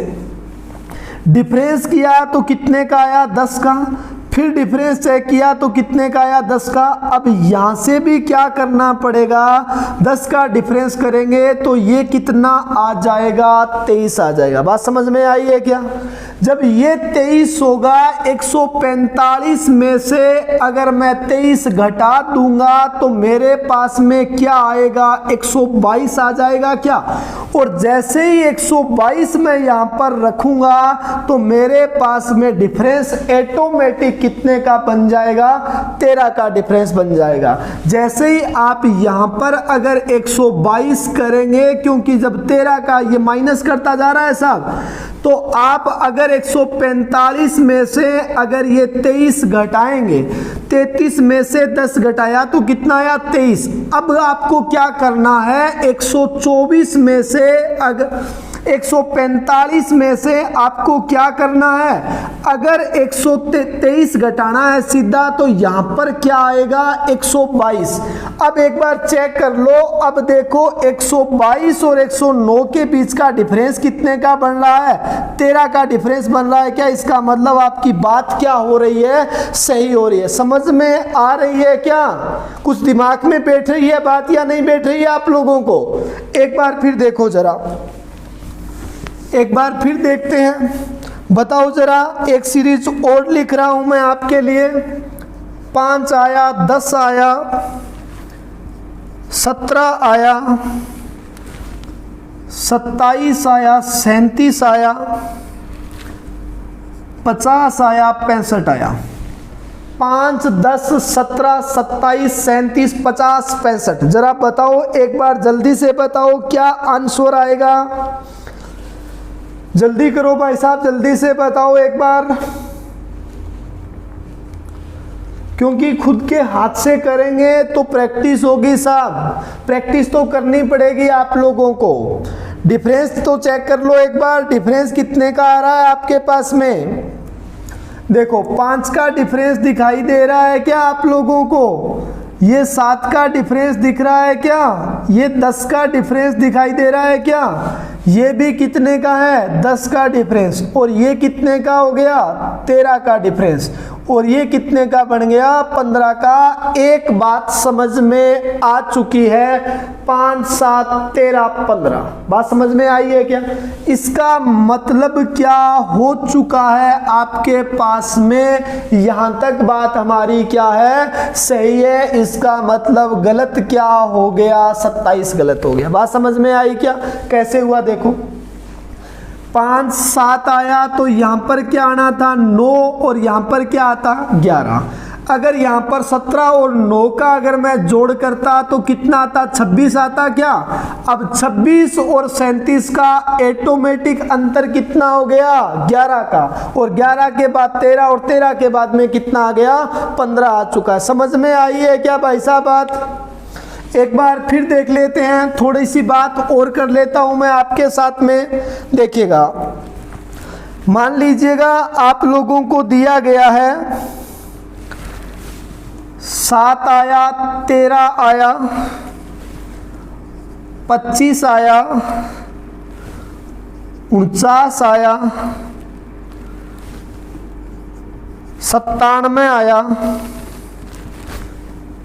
डिफरेंस किया तो कितने का आया, 10 का। फिर डिफरेंस चेक किया तो कितने का आया, 10 का। अब यहां से भी क्या करना पड़ेगा, 10 का डिफरेंस करेंगे तो ये कितना आ जाएगा, 23 आ जाएगा। बात समझ में आई है क्या। जब ये 23 होगा, 145 में से अगर मैं 23 घटा दूंगा तो मेरे पास में क्या आएगा, 122 आ जाएगा क्या। और जैसे ही 122 मैं यहां पर रखूंगा तो मेरे पास में डिफरेंस ऑटोमेटिक कितने का बन जाएगा, 13 का डिफरेंस बन जाएगा। जैसे ही आप यहां पर अगर 122 करेंगे, क्योंकि जब 13 का ये माइनस करता जा रहा है साहब, तो आप अगर 145 में से अगर ये 23 घटाएंगे, 33 में से 10 घटाया तो कितना आया, 23। अब आपको क्या करना है, 124 में से अगर 145 में से आपको क्या करना है, अगर 123 घटाना है सीधा तो यहां पर क्या आएगा, 122। अब एक बार चेक कर लो। अब देखो 122 और 109 के बीच का डिफरेंस कितने का बन रहा है, 13 का डिफरेंस बन रहा है क्या। इसका मतलब आपकी बात क्या हो रही है, सही हो रही है। समझ में आ रही है क्या, कुछ दिमाग में बैठ रही है बात या नहीं बैठ रही है आप लोगों को। एक बार फिर देखो जरा, एक बार फिर देखते हैं, बताओ जरा। एक सीरीज और लिख रहा हूं मैं आपके लिए। 5 आया, 10 आया, 17 आया, 27 आया, 37 आया, 50 आया, 65 आया। 5, 10, 17, 27, 37, 50, 65। जरा बताओ एक बार जल्दी से बताओ क्या आंसर आएगा। जल्दी करो भाई साहब, जल्दी से बताओ एक बार, क्योंकि खुद के हाथ से करेंगे तो प्रैक्टिस होगी साहब। प्रैक्टिस तो करनी पड़ेगी आप लोगों को। डिफरेंस तो चेक कर लो एक बार, डिफरेंस कितने का आ रहा है आपके पास में। देखो 5 का डिफरेंस दिखाई दे रहा है क्या आप लोगों को, ये 7 का डिफरेंस दिख रहा है क्या, ये 10 का डिफरेंस दिखाई दे रहा है क्या, ये भी कितने का है, 10 का डिफरेंस, और ये कितने का हो गया, 13 का डिफरेंस। और ये कितने का बन गया 15 का। एक बात समझ में आ चुकी है, 5 7 13 15, बात समझ में आई है क्या? इसका मतलब क्या हो चुका है आपके पास में, यहां तक बात हमारी क्या है, सही है। इसका मतलब गलत क्या हो गया, 27 गलत हो गया। बात समझ में आई क्या? कैसे हुआ देखो, 5 7 आया तो यहां पर क्या आना था 9 और यहां पर क्या आता 11। अगर यहां पर 17 और 9 का अगर मैं जोड़ करता तो कितना आता 26 आता क्या। अब 26 और 37 का ऑटोमेटिक अंतर कितना हो गया 11 का, और 11 के बाद 13 और 13 के बाद में कितना आ गया 15 आ चुका है। समझ में आई है क्या भाई साहब बात? एक बार फिर देख लेते हैं, थोड़ी सी बात और कर लेता हूं मैं आपके साथ में। देखिएगा, मान लीजिएगा आप लोगों को दिया गया है 7 आया, 13 आया, 25 आया, 49 आया, 97 आया,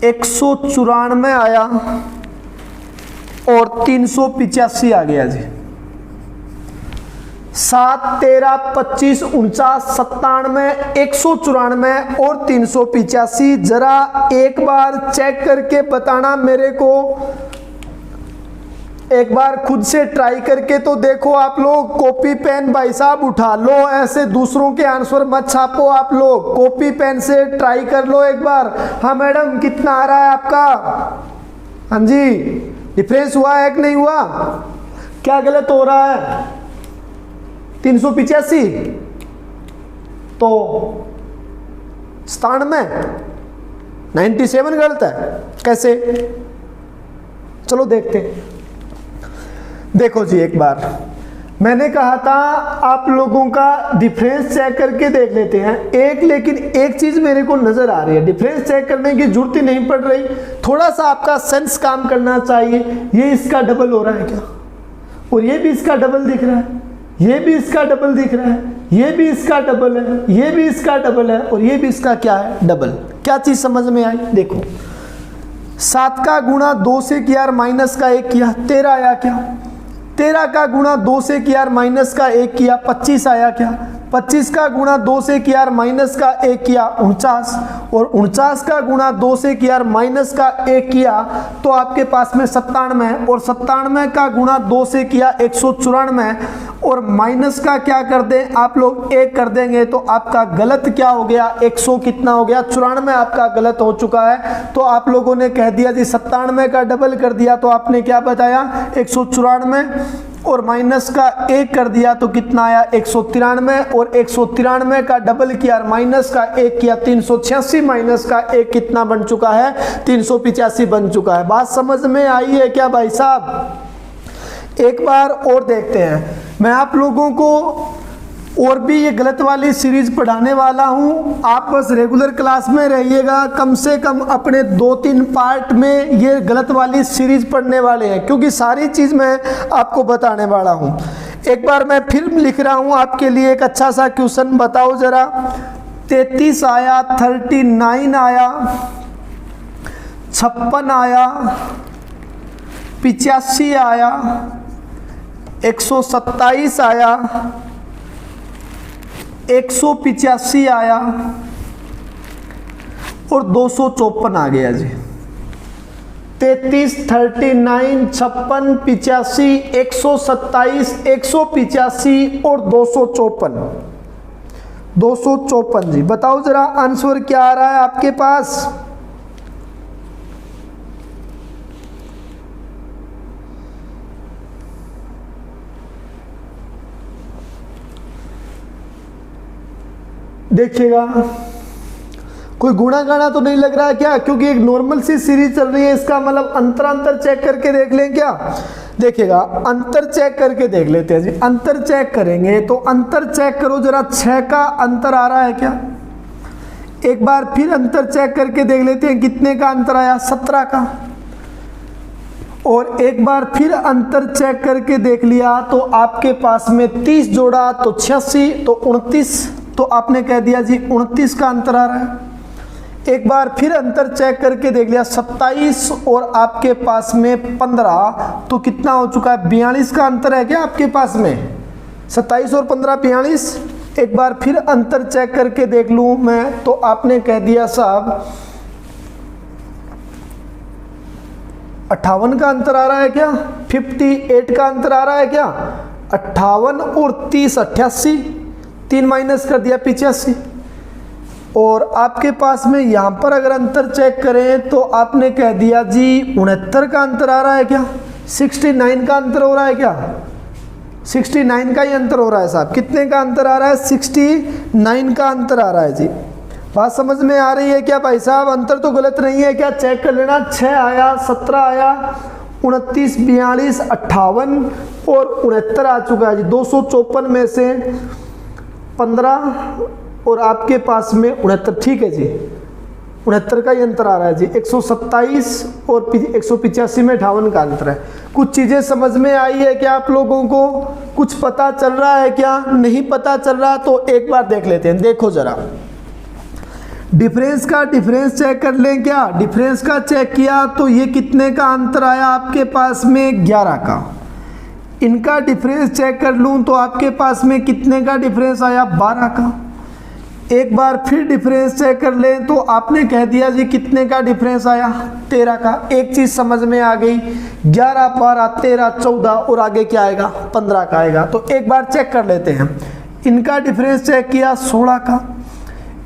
194 आया और 385 आ गया जी। 7 13 25 49 97 194 और 385। जरा एक बार चेक करके बताना मेरे को, एक बार खुद से ट्राई करके तो देखो आप लोग। कॉपी पेन भाई साहब उठा लो, ऐसे दूसरों के आंसर मत छापो आप लोग, कॉपी पेन से ट्राई कर लो एक बार। हाँ मैडम कितना आ रहा है आपका? हाँ जी, डिफरेंस हुआ है कि नहीं हुआ? क्या गलत हो रहा है? 385 तो 97 गलत है, कैसे? चलो देखते हैं। देखो जी, एक बार मैंने कहा था आप लोगों का डिफरेंस चेक करके देख लेते हैं एक, लेकिन एक चीज मेरे को नजर आ रही है, डिफरेंस चेक करने की जरूरत ही नहीं पड़ रही, थोड़ा सा आपका सेंस काम करना चाहिए। ये इसका डबल हो रहा है क्या? और ये भी इसका डबल दिख रहा है, ये भी इसका डबल दिख रहा है, ये भी इसका डबल है, ये भी इसका डबल है, और ये भी इसका क्या है डबल। क्या चीज समझ में आई? देखो, 7 का गुणा 2 से किया और माइनस का 1 किया, 13 आया क्या? 13 का गुणा 2 से किया और माइनस का 1 किया, 25 आया क्या? 25 का गुणा 2 से किया और माइनस का 1 किया, 49, और 49 का गुणा 2 से किया और माइनस का 1 किया तो आपके पास में 97, और 97 का गुणा 2 से किया 194, और माइनस का क्या कर दें आप लोग 1 कर देंगे तो आपका गलत क्या हो गया 100 कितना हो गया 94 आपका गलत हो चुका है। तो आप लोगों ने कह दिया जी 97 का डबल कर दिया तो आपने क्या बताया 194, और माइनस का 1 कर दिया तो कितना आया 193, और 193 का डबल किया और माइनस का 1 किया 386, माइनस का 1 कितना बन चुका है 385 बन चुका है। बात समझ में आई है क्या भाई साहब? एक बार और देखते हैं, मैं आप लोगों को और भी ये गलत वाली सीरीज पढ़ाने वाला हूं, आप बस रेगुलर क्लास में रहिएगा। कम से कम अपने 2-3 पार्ट में ये गलत वाली सीरीज पढ़ने वाले हैं, क्योंकि सारी चीज़ मैं आपको बताने वाला हूं। एक बार मैं फिर लिख रहा हूं आपके लिए एक अच्छा सा क्वेश्चन, बताओ जरा। 33 आया, 39 आया, 56 आया, 85 आया, 127 आया, 185 आया और 254 आ गया जी। 33, 39, 56, 85, 127, 185 और 254 जी। बताओ जरा आंसर क्या आ रहा है आपके पास? देखिएगा, कोई गुणा गाना तो नहीं लग रहा है क्या? क्योंकि एक नॉर्मल सी सीरीज चल रही है, इसका मतलब अंतर चेक करके देख लें क्या? देखिएगा, अंतर चेक करके देख लेते हैं जी। अंतर चेक करेंगे तो अंतर चेक करो जरा, 6 का अंतर आ रहा है क्या? एक बार फिर अंतर चेक करके देख लेते हैं, कितने का अंतर आया 17 का। और एक बार फिर अंतर चेक करके देख लिया तो आपके पास में 30 जोड़ा तो 86, तो 29 तो आपने कह दिया जी 29 का अंतर आ रहा है। एक बार फिर अंतर चेक करके देख लिया 27 और आपके पास में 15, तो कितना हो चुका है? 42 का अंतर है क्या आपके पास में? 27 और 15 42। एक बार फिर अंतर चेक करके देख लूं मैं, तो आपने कह दिया साहब 58 का अंतर आ रहा है क्या? 58 का अंतर आ रहा है क्या? 58 और 30 88, 3 माइनस कर दिया 85। और आपके पास में यहाँ पर अगर अंतर चेक करें तो आपने कह दिया जी 69 का अंतर आ रहा है क्या? 69 का अंतर हो रहा है क्या? 69 का ही अंतर हो रहा है साहब। कितने का अंतर आ रहा है? 69 का अंतर आ रहा है जी। बात समझ में आ रही है क्या भाई साहब? अंतर तो गलत नहीं है क्या? चेक कर लेना। 6 आया, 17 आया, 29, 42, 58 और 69 आ चुका है जी। 254 में से 15 और आपके पास में 69। ठीक है जी, 69 का ही अंतर आ रहा है जी। 127 और 185 में 58 का अंतर है। कुछ चीज़ें समझ में आई है क्या आप लोगों को? कुछ पता चल रहा है क्या? नहीं पता चल रहा तो एक बार देख लेते हैं। देखो जरा, डिफरेंस चेक कर लें क्या? डिफरेंस का चेक किया तो ये कितने का अंतर आया आपके पास में? 11 का। इनका डिफरेंस चेक कर लूँ तो आपके पास में कितने का डिफरेंस आया? 12 का। एक बार फिर डिफरेंस चेक कर लें तो आपने कह दिया जी कितने का डिफरेंस आया? 13 का। एक चीज़ समझ में आ गई, 11 12 13 14 और आगे क्या आएगा? 15 का आएगा। तो एक बार चेक कर लेते हैं। इनका डिफरेंस चेक किया 16 का।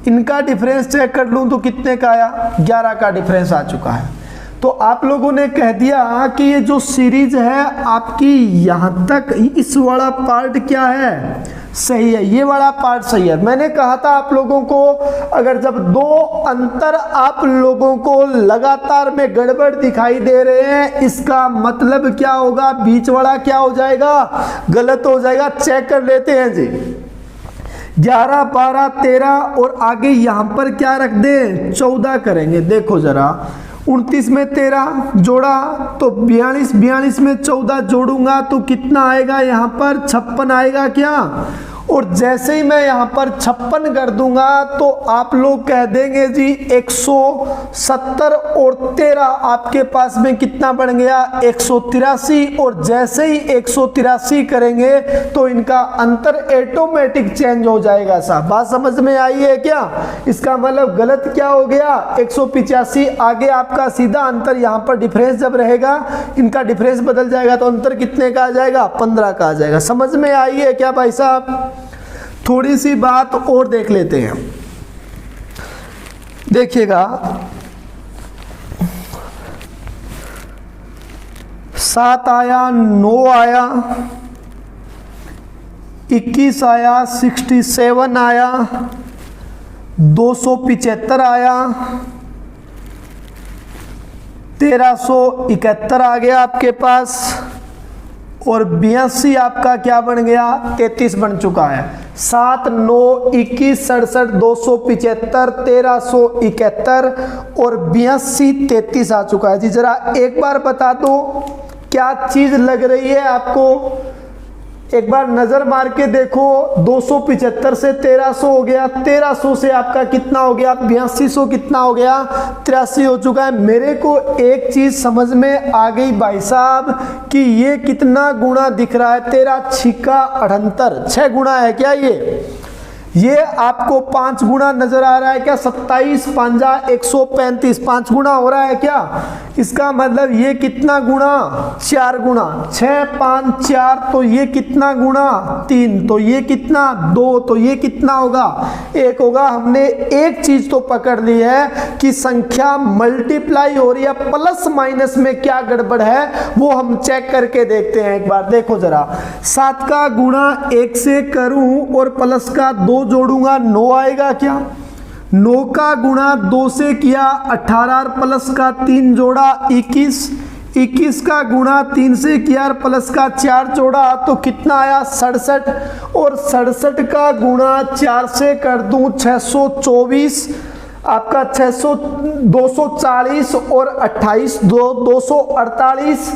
इनका डिफरेंस चेक कर लूँ तो कितने का आया? 11 का डिफरेंस आ चुका है। तो आप लोगों ने कह दिया कि ये जो सीरीज है आपकी यहाँ तक, इस वाला पार्ट क्या है? सही है, ये वाला पार्ट सही है। मैंने कहा था आप लोगों को, अगर जब दो अंतर आप लोगों को लगातार में गड़बड़ दिखाई दे रहे हैं, इसका मतलब क्या होगा? बीच वाला क्या हो जाएगा? गलत हो जाएगा। चेक कर लेते हैं जी। 11 12 13 और आगे यहाँ पर क्या रख दें? 14 करेंगे। देखो जरा, 29 में 13 जोड़ा तो 42 में 14 जोड़ूंगा तो कितना आएगा? यहाँ पर 56 आएगा क्या? और जैसे ही मैं यहाँ पर 56 कर दूंगा तो आप लोग कह देंगे जी 170 और 13 आपके पास में कितना बन गया? 183। और जैसे ही 183 करेंगे तो इनका अंतर ऑटोमेटिक चेंज हो जाएगा साहब। बात समझ में आई है क्या? इसका मतलब गलत क्या हो गया? 185। आगे आपका सीधा अंतर, यहाँ पर डिफरेंस जब रहेगा इनका डिफरेंस बदल जाएगा तो अंतर कितने का आ जाएगा? 15 का आ जाएगा। समझ में आई है क्या भाई साहब? थोड़ी सी बात और देख लेते हैं। देखिएगा, 7 आया, 9 आया, 21 आया, 67 आया, 275 आया, 1371 आ गया आपके पास, और 82 आपका क्या बन गया? 33 बन चुका है। 7 9 21 67 275 1371 और 82 33 आ चुका है जी। जरा एक बार बता दो क्या चीज लग रही है आपको? एक बार नजर मार के देखो। 275 से 1300 हो गया, 1300 से आपका कितना हो गया? 8200 कितना हो गया? 83 हो चुका है। मेरे को एक चीज समझ में आ गई भाई साहब कि ये कितना गुणा दिख रहा है? 13 छिक्का 78, 6 गुणा है क्या ये आपको 5 गुणा नजर आ रहा है क्या? 27 पंजा 135, 5 गुणा हो रहा है क्या? इसका मतलब ये कितना गुणा? 4 गुणा। 6 5 4, तो ये कितना गुणा? 3, तो ये कितना? 2, तो ये कितना होगा? 1 होगा। हमने एक चीज तो पकड़ ली है कि संख्या मल्टीप्लाई हो रही है, प्लस माइनस में क्या गड़बड़ है वो हम चेक करके देखते हैं। एक बार देखो जरा, 7 का गुणा 1 से करूं और प्लस का 2 जोड़ूंगा, 9 आएगा क्या? 9 का गुणा 2 से किया 18 और प्लस का 3 जोड़ा 21, 21 का गुणा 3 से किया और प्लस का 4 जोड़ा तो कितना आया? 67, और 67 का गुणा 4 से कर दूं 624, आपका 240 और 28 248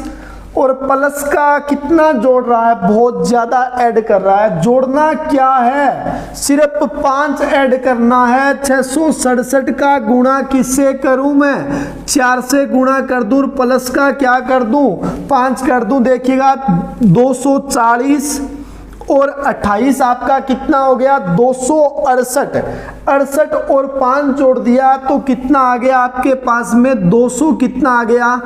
और प्लस का कितना जोड़ रहा है, बहुत ज्यादा ऐड कर रहा है। जोड़ना क्या है, सिर्फ 5 ऐड करना है। 667 का गुणा किससे करूं मैं, 4 से गुणा कर दूं, प्लस का क्या कर दूं, 5 कर दूं। देखिएगा 240 और 28 आपका कितना हो गया, 268। 68 और 5 जोड़ दिया तो कितना आ गया आपके पास में, 200 कितना आ गया,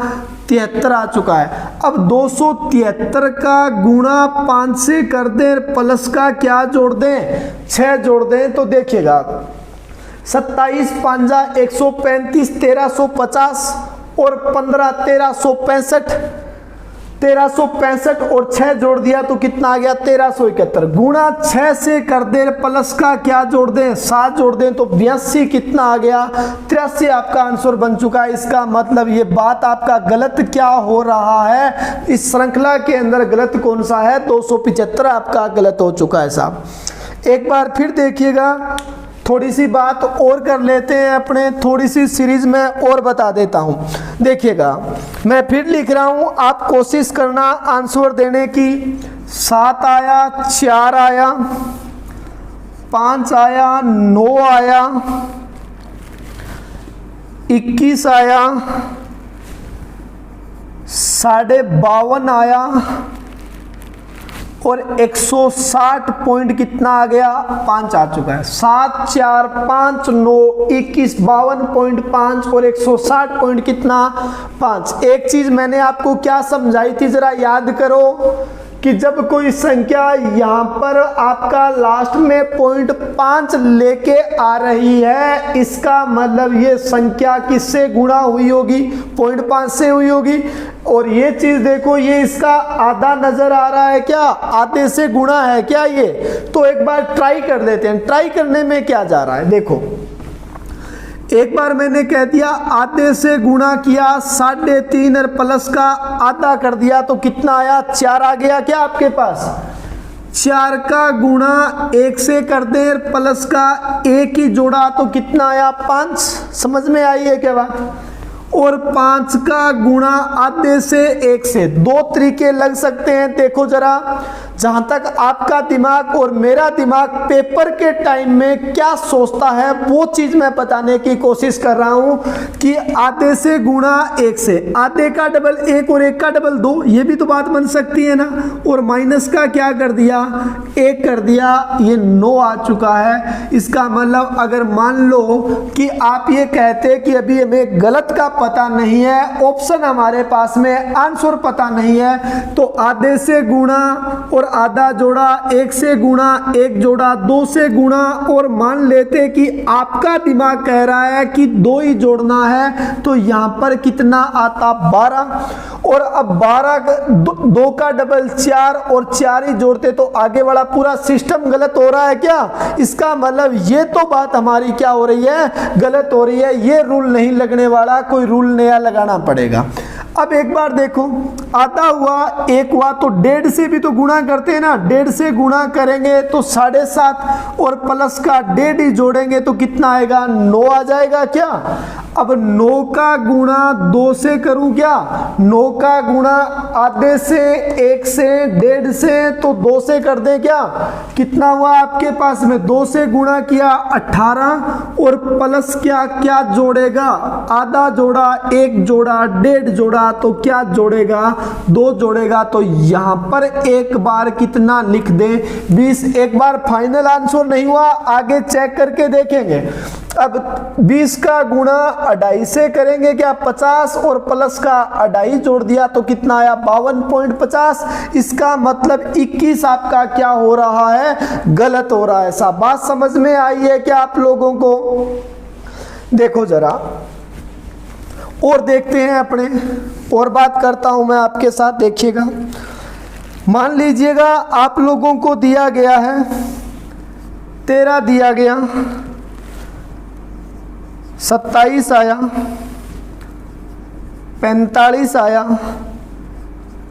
73 आ चुका है। अब 273 का गुणा 5 से कर दें, प्लस का क्या जोड़ दें, 6 जोड़ दें। तो देखिएगा 27 5 135, 1350 और 15 1365। 1365 और 6 जोड़ दिया तो कितना आ गया, 1371। गुणा 6 से कर दे, प्लस का क्या जोड़ दें, 7 जोड़ दें तो 82 कितना आ गया, 83 आपका आंसर बन चुका है। इसका मतलब ये बात आपका गलत क्या हो रहा है, इस श्रृंखला के अंदर गलत कौन सा है, 275 आपका गलत हो चुका है साहब। एक बार फिर देखिएगा, थोड़ी सी बात और कर लेते हैं अपने, थोड़ी सी सीरीज में और बता देता हूं। देखिएगा मैं फिर लिख रहा हूं, आप कोशिश करना आंसर देने की। 7 आया, 4 आया, 5 आया, 9 आया, 21 आया, 52.5 आया और 160 पॉइंट कितना आ गया, 5 आ चुका है। 7 4 5 9 21 52.5 और 160 पॉइंट कितना, 5। एक चीज मैंने आपको क्या समझाई थी, जरा याद करो कि जब कोई संख्या यहां पर आपका लास्ट में 0.5 लेके आ रही है, इसका मतलब ये संख्या किससे गुणा हुई होगी, 0.5 से हुई होगी। और ये चीज देखो, ये इसका आधा नजर आ रहा है क्या, आधे से गुणा है क्या ये। तो एक बार ट्राई कर देते हैं, ट्राई करने में क्या जा रहा है। देखो एक बार मैंने कह दिया आधे से गुणा किया, 3.5 और प्लस का आधा कर दिया तो कितना आया, 4 आ गया क्या आपके पास। 4 का गुणा 1 से कर दे, प्लस का 1 ही जोड़ा तो कितना आया, 5। समझ में आई है क्या बात। और 5 का गुणा आधे से 1 से, 2 तरीके लग सकते हैं। देखो जरा, जहां तक आपका दिमाग और मेरा दिमाग पेपर के टाइम में क्या सोचता है वो चीज मैं बताने की कोशिश कर रहा हूं कि आधे से गुणा 1 से, आधे का डबल 1 और 1 का डबल 2, ये भी तो बात बन सकती है ना। और माइनस का क्या कर दिया, 1 कर दिया, ये 9 आ चुका है। इसका मतलब अगर मान लो कि आप ये कहते कि अभी हमें गलत का पता नहीं है, ऑप्शन हमारे पास में आंसर पता नहीं है, तो आधे से गुणा और आधा जोड़ा, 1 से गुणा 1 जोड़ा, 2 से गुणा, और मान लेते कि आपका दिमाग कह रहा है कि 2 ही जोड़ना है, तो यहां पर कितना आता, 12। और अब 12 2 का डबल 4 और 4 ही जोड़ते तो आगे वाला पूरा सिस्टम गलत हो रहा है क्या। इसका मतलब ये तो बात हमारी क्या हो रही है, गलत हो रही है। ये रूल नहीं लगने वाला, कोई रूल नया लगाना पड़ेगा। अब एक बार देखो, आधा हुआ, 1 हुआ तो 1.5 से भी तो गुणा करते हैं ना, 1.5 से गुणा करेंगे तो 7.5 और प्लस का 1.5 ही जोड़ेंगे तो कितना आएगा, 9 आ जाएगा क्या। अब 9 का गुणा 2 से करूं क्या, 9 का गुणा आधे से, 1 से, 1.5 से, तो 2 से कर दें क्या, कितना हुआ आपके पास में, 2 से गुणा किया 18 और प्लस क्या क्या जोड़ेगा, आधा जोड़ा, 1 जोड़ा, 1.5 जोड़ा तो क्या जोड़ेगा, 2 जोड़ेगा। तो यहां पर एक बार कितना लिख दें, 20। एक बार फाइनल आंसर नहीं हुआ, आगे चेक करके देखेंगे। अब 20 का गुणा 2.5 से करेंगे क्या, 50 और प्लस का 2.5 जोड़ दिया तो कितना आया, 52.50। इसका मतलब 21 आपका क्या हो रहा है, गलत हो रहा है। ऐसा बात समझ में आई है क्या आप लोगों को। देखो जरा और देखते हैं अपने, और बात करता हूं मैं आपके साथ। देखिएगा, मान लीजिएगा आप लोगों को दिया गया है 13 दिया गया, 27 आया, 45 आया,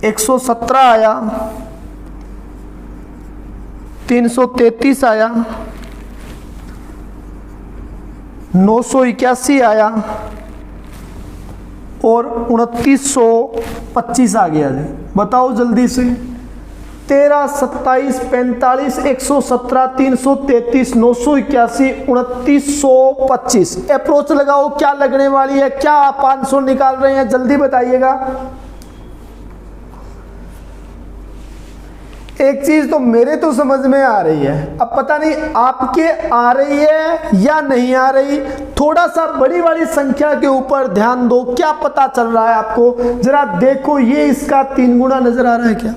117 आया, 333 आया, 981 आया, और 2925 आ गया जी। बताओ जल्दी से। 13, 27, 45, 117, 333, 981, 2925। अप्रोच लगाओ, क्या लगने वाली है, क्या 500 निकाल रहे हैं, जल्दी बताइएगा। एक चीज तो मेरे तो समझ में आ रही है, अब पता नहीं आपके आ रही है या नहीं आ रही। थोड़ा सा बड़ी वाली संख्या के ऊपर ध्यान दो, क्या पता चल रहा है आपको। जरा देखो, ये इसका 3 गुना नजर आ रहा है क्या,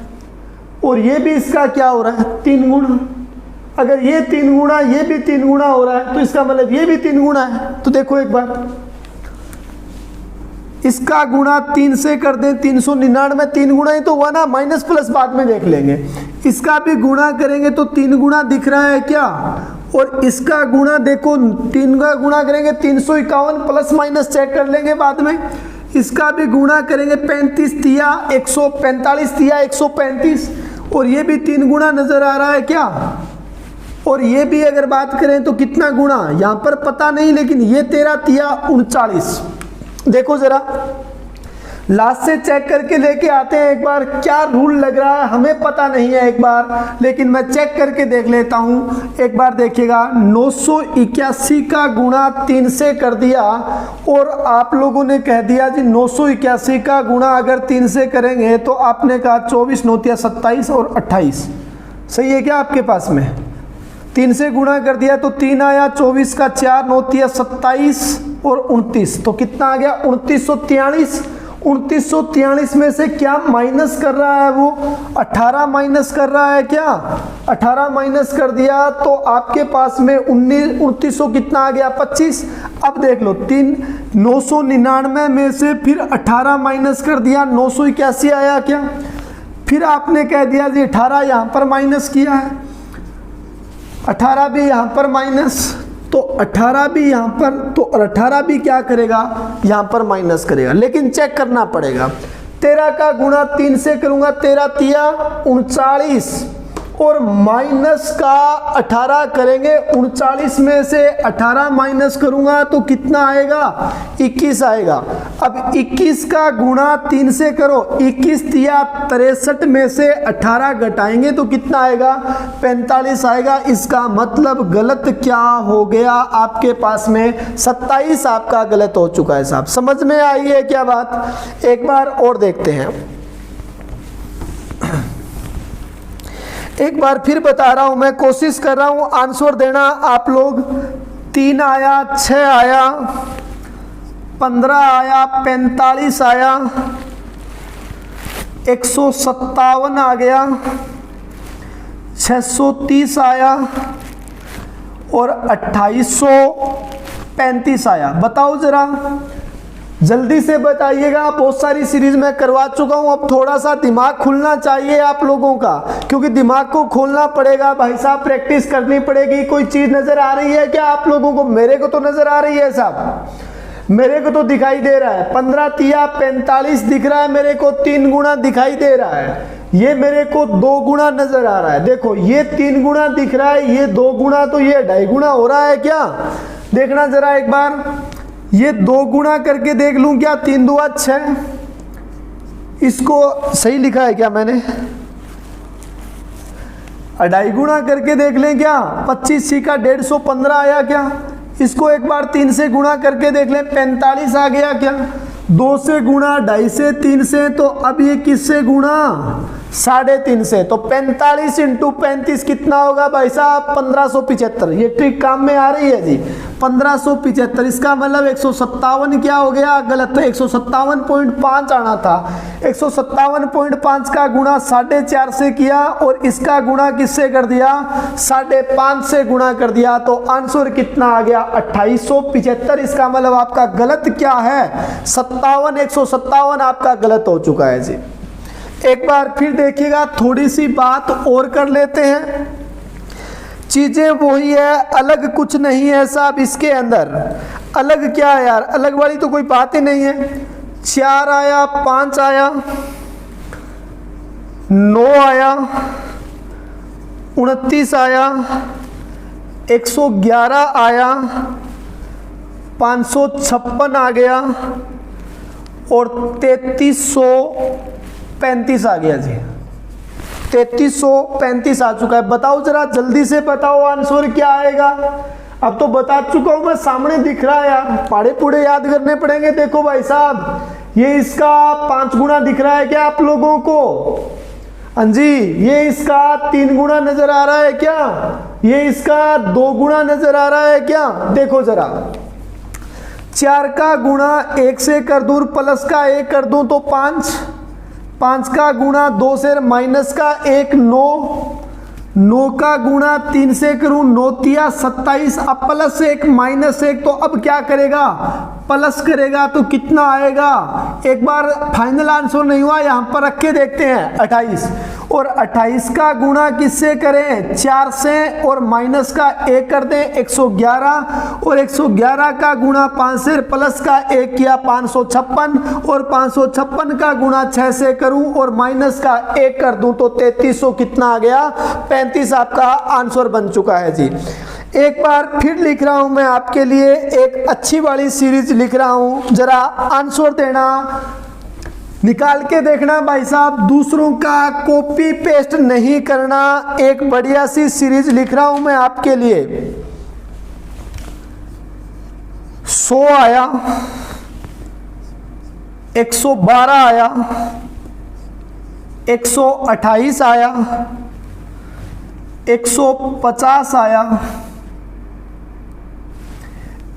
और ये भी इसका क्या हो रहा है, 3 गुना। अगर ये 3 गुना, ये भी 3 गुना हो रहा है, तो इसका मतलब ये भी 3 गुना है। तो देखो एक बार, इसका गुणा 3 से कर दें, 399, 3 गुना ही तो हुआ ना, माइनस प्लस बाद में देख लेंगे। इसका भी गुणा करेंगे तो 3 गुना दिख रहा है क्या, और इसका गुणा देखो, 3 का गुणा करेंगे 351, प्लस माइनस चेक कर लेंगे बाद में। इसका भी गुणा करेंगे, 35 तिया 145 तिया 135, और ये भी 3 गुना नजर आ रहा है क्या। और ये भी अगर बात करें तो कितना गुणा, यहां पर पता नहीं, लेकिन ये 13 तिया 39। देखो जरा लास्ट से चेक करके लेके आते हैं एक बार, क्या रूल लग रहा है हमें पता नहीं है एक बार, लेकिन मैं चेक करके देख लेता हूं। एक बार देखिएगा, 981 का गुणा 3 से कर दिया, और आप लोगों ने कह दिया जी 981 का गुणा अगर 3 से करेंगे तो आपने कहा 24 9 27 और 28। सही है क्या आपके पास में? 3 से गुणा कर दिया तो 3 आया, 24 का 4 9 27 और 29, तो कितना आ गया 2943। 2943 में से क्या माइनस कर रहा है वो, 18 माइनस कर रहा है क्या, 18 माइनस कर दिया तो आपके पास में 2900 कितना आ गया 25। अब देख लो 999 में से फिर 18 माइनस कर दिया, 981 आया क्या। फिर आपने कह दिया जी 18 यहाँ पर माइनस किया है, 18 भी यहाँ पर माइनस, तो 18 भी यहाँ पर, तो 18 भी क्या करेगा यहाँ पर माइनस करेगा, लेकिन चेक करना पड़ेगा। 13 का गुणा 3 से करूंगा, 13 तिया 39, और माइनस का 18 करेंगे, 39 में से 18 माइनस करूंगा तो कितना आएगा 21 आएगा। अब 21 का गुणा 3 से करो, 21 तिया 63 में से 18 घटाएंगे तो कितना आएगा 45 आएगा। इसका मतलब गलत क्या हो गया आपके पास में, 27 आपका गलत हो चुका है साहब। समझ में आई है क्या बात? एक बार और देखते हैं, एक बार फिर बता रहा हूं, मैं कोशिश कर रहा हूं आंसर देना आप लोग। 3 आया, 6 आया, 15 आया, 45 आया, 157 आ गया, 630 आया और 2835 आया। बताओ जरा जल्दी से बताइएगा। बहुत सारी सीरीज में करवा चुका हूं, अब थोड़ा सा दिमाग खुलना चाहिए आप लोगों का, क्योंकि दिमाग को खोलना पड़ेगा भाई साहब, प्रैक्टिस करनी पड़ेगी। कोई चीज नजर आ रही है क्या आप लोगों को? मेरे को तो नजर आ रही है साहब, मेरे को तो दिखाई दे रहा है। 15 तिया 45 दिख रहा है मेरे को, 3 गुना दिखाई दे रहा है। ये मेरे को 2 गुना नजर आ रहा है। देखो ये 3 गुना दिख रहा है, ये 2 गुना, तो ये 2.5 गुना हो रहा है क्या? देखना जरा एक बार, ये 2 गुना करके देख लूं क्या, 3 दूआ 6। इसको सही लिखा है क्या मैंने? 2.5 गुना करके देख लें क्या, 25 सी का 150 आया क्या? इसको एक बार 3 से गुणा करके देख लें, 45 आ गया क्या? 2 से गुणा, 2.5 से, 3 से, तो अब ये किससे गुणा 3.5 से, तो 45 इंटू 35 कितना होगा भाई साहब 1575। ये ट्रिक काम में आ रही है जी, 1575। इसका मतलब 157 क्या हो गया गलत, तो 157.5 आना था। 157.5 का गुणा 4.5 से किया और इसका गुणा किससे कर दिया 5.5 से गुणा कर दिया, तो आंसर कितना आ गया 2875। इसका मतलब आपका गलत क्या है 57, 157 आपका गलत हो चुका है जी। एक बार फिर देखिएगा, थोड़ी सी बात और कर लेते हैं। चीजें वही है, अलग कुछ नहीं है साहब इसके अंदर। अलग क्या है यार, अलग वाली तो कोई बात ही नहीं है। 4 आया, 5 आया, 9 आया, 29 आया, 111 आया, 556 आ गया और 3335 आ गया जी। 3335 आ चुका है। बताओ जरा जल्दी से बताओ आंसर क्या आएगा। अब तो बता चुका हूं मैं, सामने दिख रहा है यार, पाड़े पूड़े याद करने पड़ेंगे। देखो भाई साहब, ये इसका 5 गुना दिख रहा है क्या आप लोगों को? हाँ जी, ये इसका 3 गुना नजर आ रहा है क्या? ये इसका 2 गुना नजर आ रहा है क्या? देखो जरा, 4 का गुणा 1 से कर दूं, प्लस का 1 कर दूं तो 5, 5 का गुणा 2 से माइनस का 1 9, 9 का गुणा 3 से करूं 9 तिया 27, अब प्लस 1 माइनस 1, तो अब क्या करेगा? प्लस करेगा तो कितना आएगा? एक बार फाइनल आंसर नहीं हुआ, यहां पर रख के देखते हैं 28, और 28 का गुणा किससे करें? 4 से, और माइनस का 1 कर दें 111, और 111 का गुणा 5 से, प्लस का 1 किया 556, और 556 का गुणा 6 से करूं और माइनस का 1 कर दूं तो 3300 कितना आ गया? 35 आपका आंसर बन चुका है जी। एक बार फिर लिख रहा हूं मैं आपके लिए, एक अच्छी वाली सीरीज लिख रहा हूं, जरा आंसर देना, निकाल के देखना भाई साहब, दूसरों का कॉपी पेस्ट नहीं करना। एक बढ़िया सी सीरीज लिख रहा हूं मैं आपके लिए। 100 आया, 112 आया, 128 आया, 150 आया,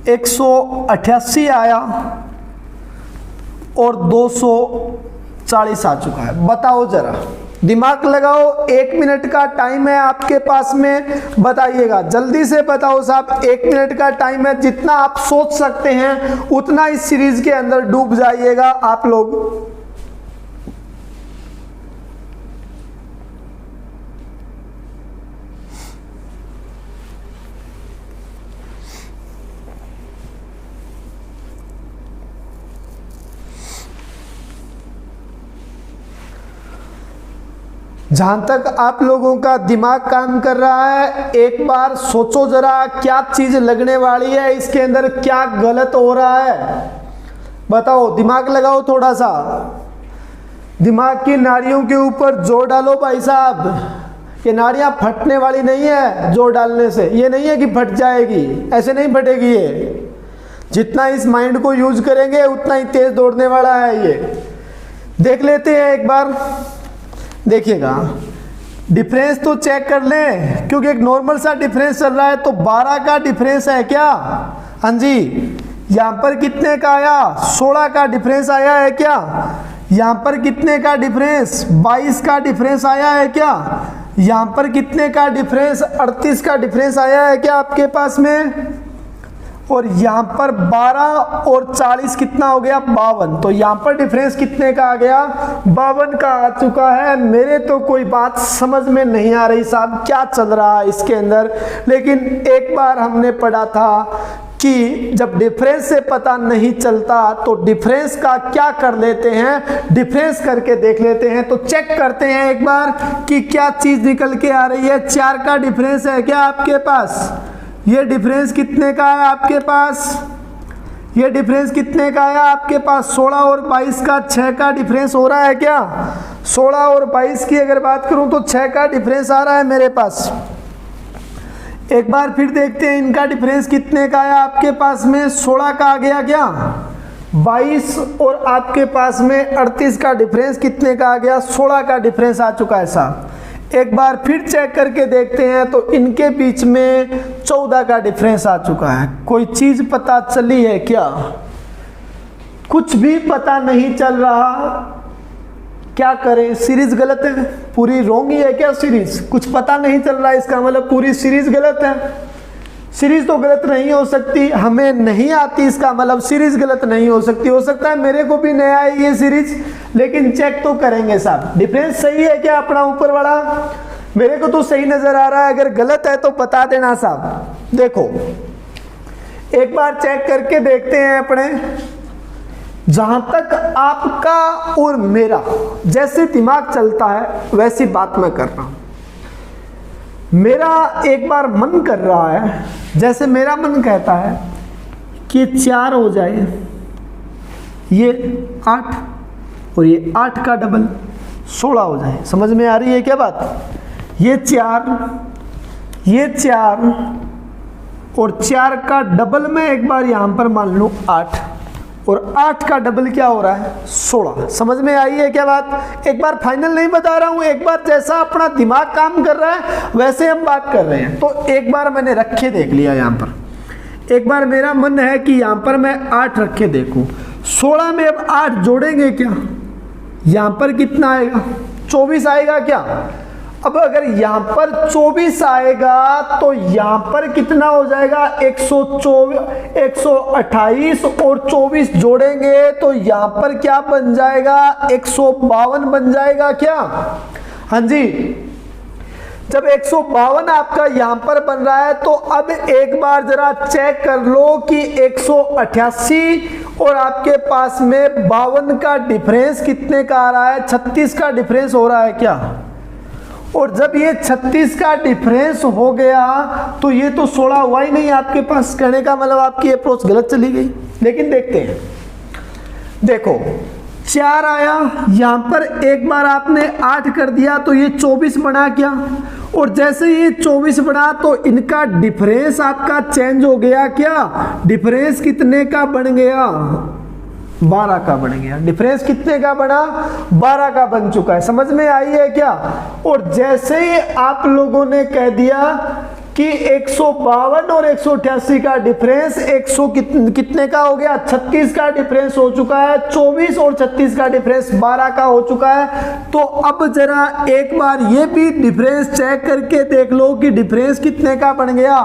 188 आया, और 240 आ चुका है। बताओ जरा, दिमाग लगाओ, 1 मिनट का टाइम है आपके पास में, बताइएगा जल्दी से बताओ साहब। 1 मिनट का टाइम है, जितना आप सोच सकते हैं उतना इस सीरीज के अंदर डूब जाइएगा आप लोग। जहां तक आप लोगों का दिमाग काम कर रहा है, एक बार सोचो जरा, क्या चीज लगने वाली है इसके अंदर, क्या गलत हो रहा है? बताओ, दिमाग लगाओ थोड़ा सा, दिमाग की नाड़ियों के ऊपर जोर डालो भाई साहब। ये नाड़ियां फटने वाली नहीं है जोर डालने से, ये नहीं है कि फट जाएगी, ऐसे नहीं फटेगी ये। जितना इस माइंड को यूज करेंगे उतना ही तेज दौड़ने वाला है ये। देख लेते हैं एक बार, देखिएगा, डिफरेंस तो चेक कर लें, क्योंकि एक नॉर्मल सा डिफरेंस चल रहा है। तो 12 का डिफरेंस है क्या? हाँ जी। यहां पर कितने का आया? 16 का डिफरेंस आया है क्या? यहां पर कितने का डिफरेंस? 22 का डिफरेंस आया है क्या? यहां पर कितने का डिफरेंस? 38 का डिफरेंस आया है क्या आपके पास में? और यहां पर 12 और 40 कितना हो गया? 52। तो यहां पर डिफरेंस कितने का आ गया? 52 का आ चुका है। मेरे तो कोई बात समझ में नहीं आ रही साहब, क्या चल रहा है इसके अंदर। लेकिन एक बार हमने पढ़ा था कि जब डिफरेंस से पता नहीं चलता तो डिफरेंस का क्या कर लेते हैं, डिफरेंस करके देख लेते हैं। तो चेक करते हैं एक बार कि क्या चीज निकल के आ रही है। 4 का डिफरेंस है क्या आपके पास? ये डिफरेंस कितने का है आपके पास? ये डिफरेंस कितने का है आपके पास? 16 और 22 का 6 का डिफरेंस हो रहा है क्या? 16 और 22 की अगर बात करूं तो 6 का डिफरेंस आ रहा है मेरे पास। एक बार फिर देखते हैं इनका डिफरेंस कितने का है आपके पास में। 16 का आ गया क्या? 22 और आपके पास में 38 का डिफरेंस कितने का आ गया? 16 का डिफरेंस आ चुका है साहब। एक बार फिर चेक करके देखते हैं तो इनके बीच में 14 का डिफरेंस आ चुका है। कोई चीज पता चली है क्या? कुछ भी पता नहीं चल रहा, क्या करें? सीरीज गलत है, पूरी रोंग ही है क्या सीरीज? कुछ पता नहीं चल रहा, इसका मतलब पूरी सीरीज गलत है। सीरीज तो गलत नहीं हो सकती, हमें नहीं आती, इसका मतलब सीरीज गलत नहीं हो सकती। हो सकता है मेरे को भी नया है ये सीरीज, लेकिन चेक तो करेंगे साहब। डिफरेंस सही है क्या अपना ऊपर वाला? मेरे को तो सही नजर आ रहा है, अगर गलत है तो बता देना साहब। देखो एक बार चेक करके देखते हैं अपने। जहां तक आपका और मेरा जैसे दिमाग चलता है वैसी बात मैं कर रहा हूं। मेरा एक बार मन कर रहा है, जैसे मेरा मन कहता है कि 4 हो जाए, ये 8 और ये 8 का डबल 16 हो जाए। समझ में आ रही है क्या बात? ये 4 और 4 का डबल में एक बार यहां पर मान लो 8 और 8 का डबल क्या हो रहा है 16। समझ में आई है क्या बात? एक बार फाइनल नहीं बता रहा हूं, एक बार जैसा अपना दिमाग काम कर रहा है वैसे हम बात कर रहे हैं। तो एक बार मैंने रखे देख लिया यहां पर, एक बार मेरा मन है कि यहां पर मैं 8 रखे देखूं। 16 में अब 8 जोड़ेंगे क्या, यहां पर कितना आएगा 24 आएगा क्या? अब अगर यहां पर 24 आएगा तो यहां पर कितना हो जाएगा 128 और 24 जोड़ेंगे तो यहां पर क्या बन जाएगा 152 बन जाएगा क्या? हाँ जी, जब 152 आपका यहां पर बन रहा है तो अब एक बार जरा चेक कर लो कि 188 और आपके पास में 52 का डिफरेंस कितने का आ रहा है, 36 का डिफरेंस हो रहा है क्या? और जब ये 36 का डिफरेंस हो गया तो ये तो 16 हुआ ही नहीं आपके पास। कहने का मतलब आपकी अप्रोच गलत चली गई। लेकिन देखते हैं, देखो 4 आया, यहां पर एक बार आपने 8 कर दिया तो ये 24 बना क्या, और जैसे ये 24 बना तो इनका डिफरेंस आपका चेंज हो गया क्या? डिफरेंस कितने का बन गया 12 का बन गया। डिफरेंस कितने का बना 12 का बन चुका है। समझ में आई है क्या? और जैसे ही आप लोगों ने कह दिया कि 152 और 188 का डिफरेंस 100 कितने का हो गया 36 का डिफरेंस हो चुका है, 24 और 36 का डिफरेंस 12 का हो चुका है। तो अब जरा एक बार ये भी डिफरेंस चेक करके देख लो कि डिफरेंस कितने का बन गया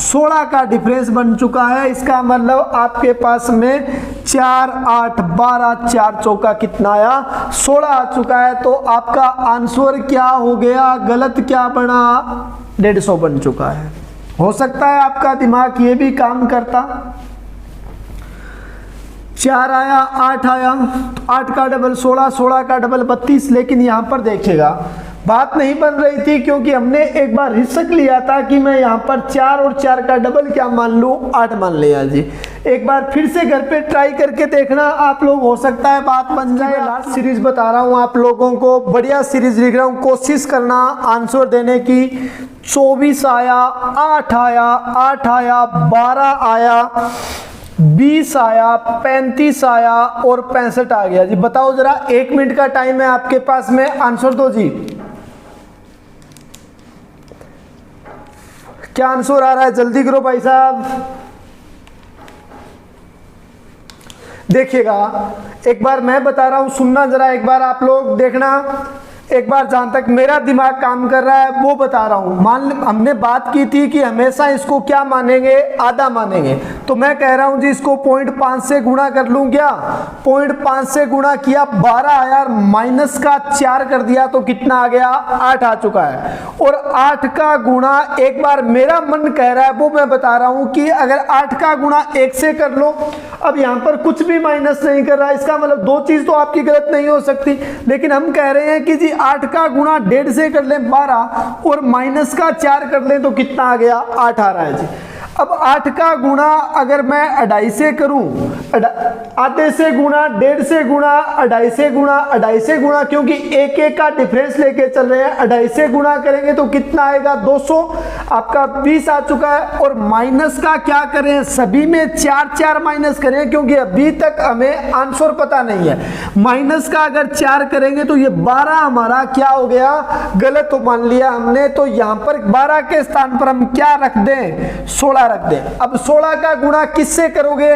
16 का डिफरेंस बन चुका है। इसका मतलब आपके पास में 4 8 12 4 चौका कितना आया 16 आ चुका है। तो आपका आंसर क्या हो गया, गलत क्या बना 150 बन चुका है। हो सकता है आपका दिमाग ये भी काम करता। 4 आया 8 आया, 8 का डबल 16, 16 का डबल 32। लेकिन यहां पर देखिएगा बात नहीं बन रही थी क्योंकि हमने एक बार हिस्सक लिया था कि मैं यहां पर 4 और 4 का डबल क्या मान लूं 8 मान लिया जी। एक बार फिर से घर पे ट्राई करके देखना आप लोग, हो सकता है बात बन जाए। लास्ट सीरीज बता रहा हूं आप लोगों को, बढ़िया सीरीज लिख रहा हूं, कोशिश करना आंसर देने की। 24 आया, 8 आया, 8 आया, 12 आया, 20 आया, 35 आया और 65 आ गया जी। बताओ जरा, 1 मिनट का टाइम है आपके पास में, आंसर दो जी। क्या आंसर आ रहा है, जल्दी करो भाई साहब। देखिएगा एक बार मैं बता रहा हूं, सुनना जरा एक बार आप लोग, देखना एक बार, जहां तक मेरा दिमाग काम कर रहा है वो बता रहा हूं। मान हमने बात की थी कि हमेशा इसको क्या मानेंगे, आधा मानेंगे। तो मैं कह रहा हूं जी इसको 0.5 से गुणा कर लूं क्या, 0.5 से गुणा किया 12 आया, माइनस का 4 कर दिया तो कितना आ गया 8 आ चुका है। और 8 का गुणा एक बार मेरा मन कह रहा है वो मैं बता रहा हूं कि अगर 8 का गुणा 1 से कर लो, अब यहां पर कुछ भी माइनस नहीं कर रहा है, इसका मतलब दो चीज तो आपकी गलत नहीं हो सकती। लेकिन हम कह रहे हैं कि जी 8 का गुणा 1.5 से कर लें 12 और माइनस का 4 कर लें तो कितना आ गया 8 आ रहा है जी। अब 8 का गुणा अगर मैं 2.5 से करूं, आधे से गुणा, 1.5 से गुणा, 2.5 से गुणा, 2.5 से गुणा, क्योंकि एक एक का डिफरेंस लेके चल रहे हैं, 2.5 से गुणा करेंगे तो कितना आएगा 200, आपका 20 आ चुका है। और माइनस का क्या करें, सभी में 4 4 माइनस करें क्योंकि अभी तक हमें आंसर पता नहीं है। माइनस का अगर 4 करेंगे तो ये 12 हमारा क्या हो गया, गलत तो मान लिया हमने। तो यहां पर 12 के स्थान पर हम क्या रख दें, 16 रख दें। अब 16 का गुणा किससे करोगे,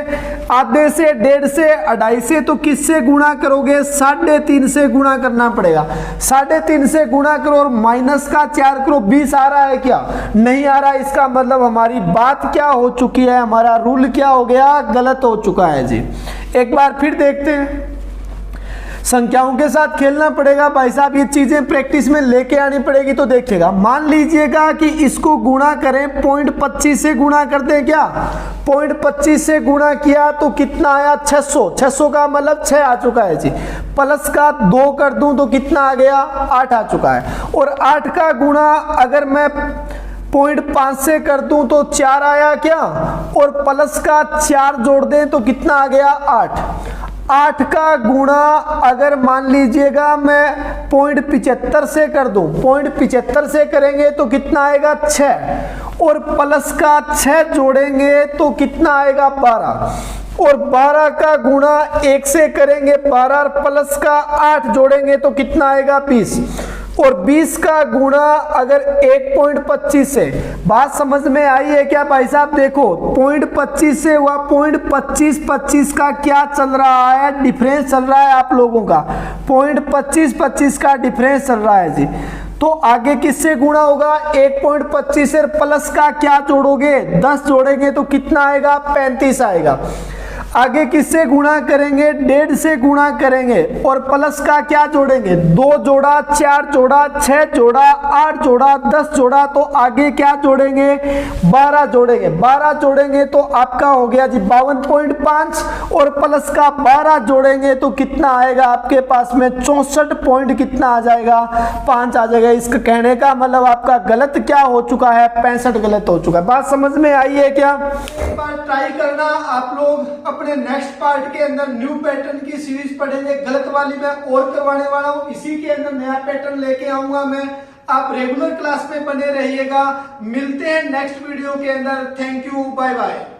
आधे से, 1.5 से, 2.5 से, तो किससे गुणा करोगे 3.5 से गुणा करना पड़ेगा। 3.5 से गुणा करो और माइनस का 4 करो, 20 आ रहा है क्या, नहीं आ रहा। इसका मतलब हमारी बात क्या हो चुकी है, हमारा रूल क्या हो गया, गलत हो चुका है जी। एक बार फिर देखते हैं, संख्याओं के साथ खेलना पड़ेगा भाई साहब, ये चीजें प्रैक्टिस में लेके आनी पड़ेगी। तो देखिएगा, मान लीजिएगा कि इसको गुणा करें 0.25 से गुणा करते हैं क्या, 0.25 से गुणा किया तो कितना आया 600, 600 का मतलब 6 आ चुका है जी। प्लस का 2 कर दूं तो कितना आ गया 8 आ चुका है। और 8 का गुणा अगर मैं 0.5 से कर दूं तो 4 आया क्या, और प्लस का 4 जोड़ दें तो कितना आ गया 8। 8 का गुणा अगर मान लीजिएगा मैं 0.75 से कर दूं, 0.75 से करेंगे तो कितना आएगा 6, और प्लस का 6 जोड़ेंगे तो कितना आएगा 12, और 12 का गुणा 1 से करेंगे 12, और प्लस का 8 जोड़ेंगे तो कितना आएगा 20, और 20 का गुणा अगर 1.25 से, बात समझ में आई है क्या भाई साहब? देखो 0.25 से हुआ 0.25 का क्या चल रहा है, डिफरेंस चल रहा है आप लोगों का, 0.25 का डिफरेंस चल रहा है जी। तो आगे किससे गुणा होगा? 1.25 से प्लस का क्या जोड़ोगे? 10 जोड़ेंगे तो कितना आएगा? 35 आएगा। आगे किससे गुणा करेंगे? 1.5 से गुणा करेंगे, और प्लस का क्या जोड़ेंगे? 2 जोड़ा, 4 जोड़ा, 6 जोड़ा, 8 जोड़ा, 10 जोड़ा, तो आगे क्या जोड़ेंगे? 12 जोड़ेंगे। 12 जोड़ेंगे तो आपका हो गया जी 52.5, और प्लस का 12 जोड़ेंगे तो कितना आएगा आपके पास में? 64 पॉइंट कितना आ जाएगा? 5 आ जाएगा। इसका कहने का मतलब आपका गलत क्या हो चुका है? 65 गलत हो चुका है। बात समझ में आई है क्या? एक बार ट्राई करना आप लोग। अपने नेक्स्ट पार्ट के अंदर न्यू पैटर्न की सीरीज पढ़ेंगे, गलत वाली मैं और करवाने वाला हूँ, इसी के अंदर नया पैटर्न लेके आऊंगा मैं। आप रेगुलर क्लास में बने रहिएगा। मिलते हैं नेक्स्ट वीडियो के अंदर। Thank you, bye bye.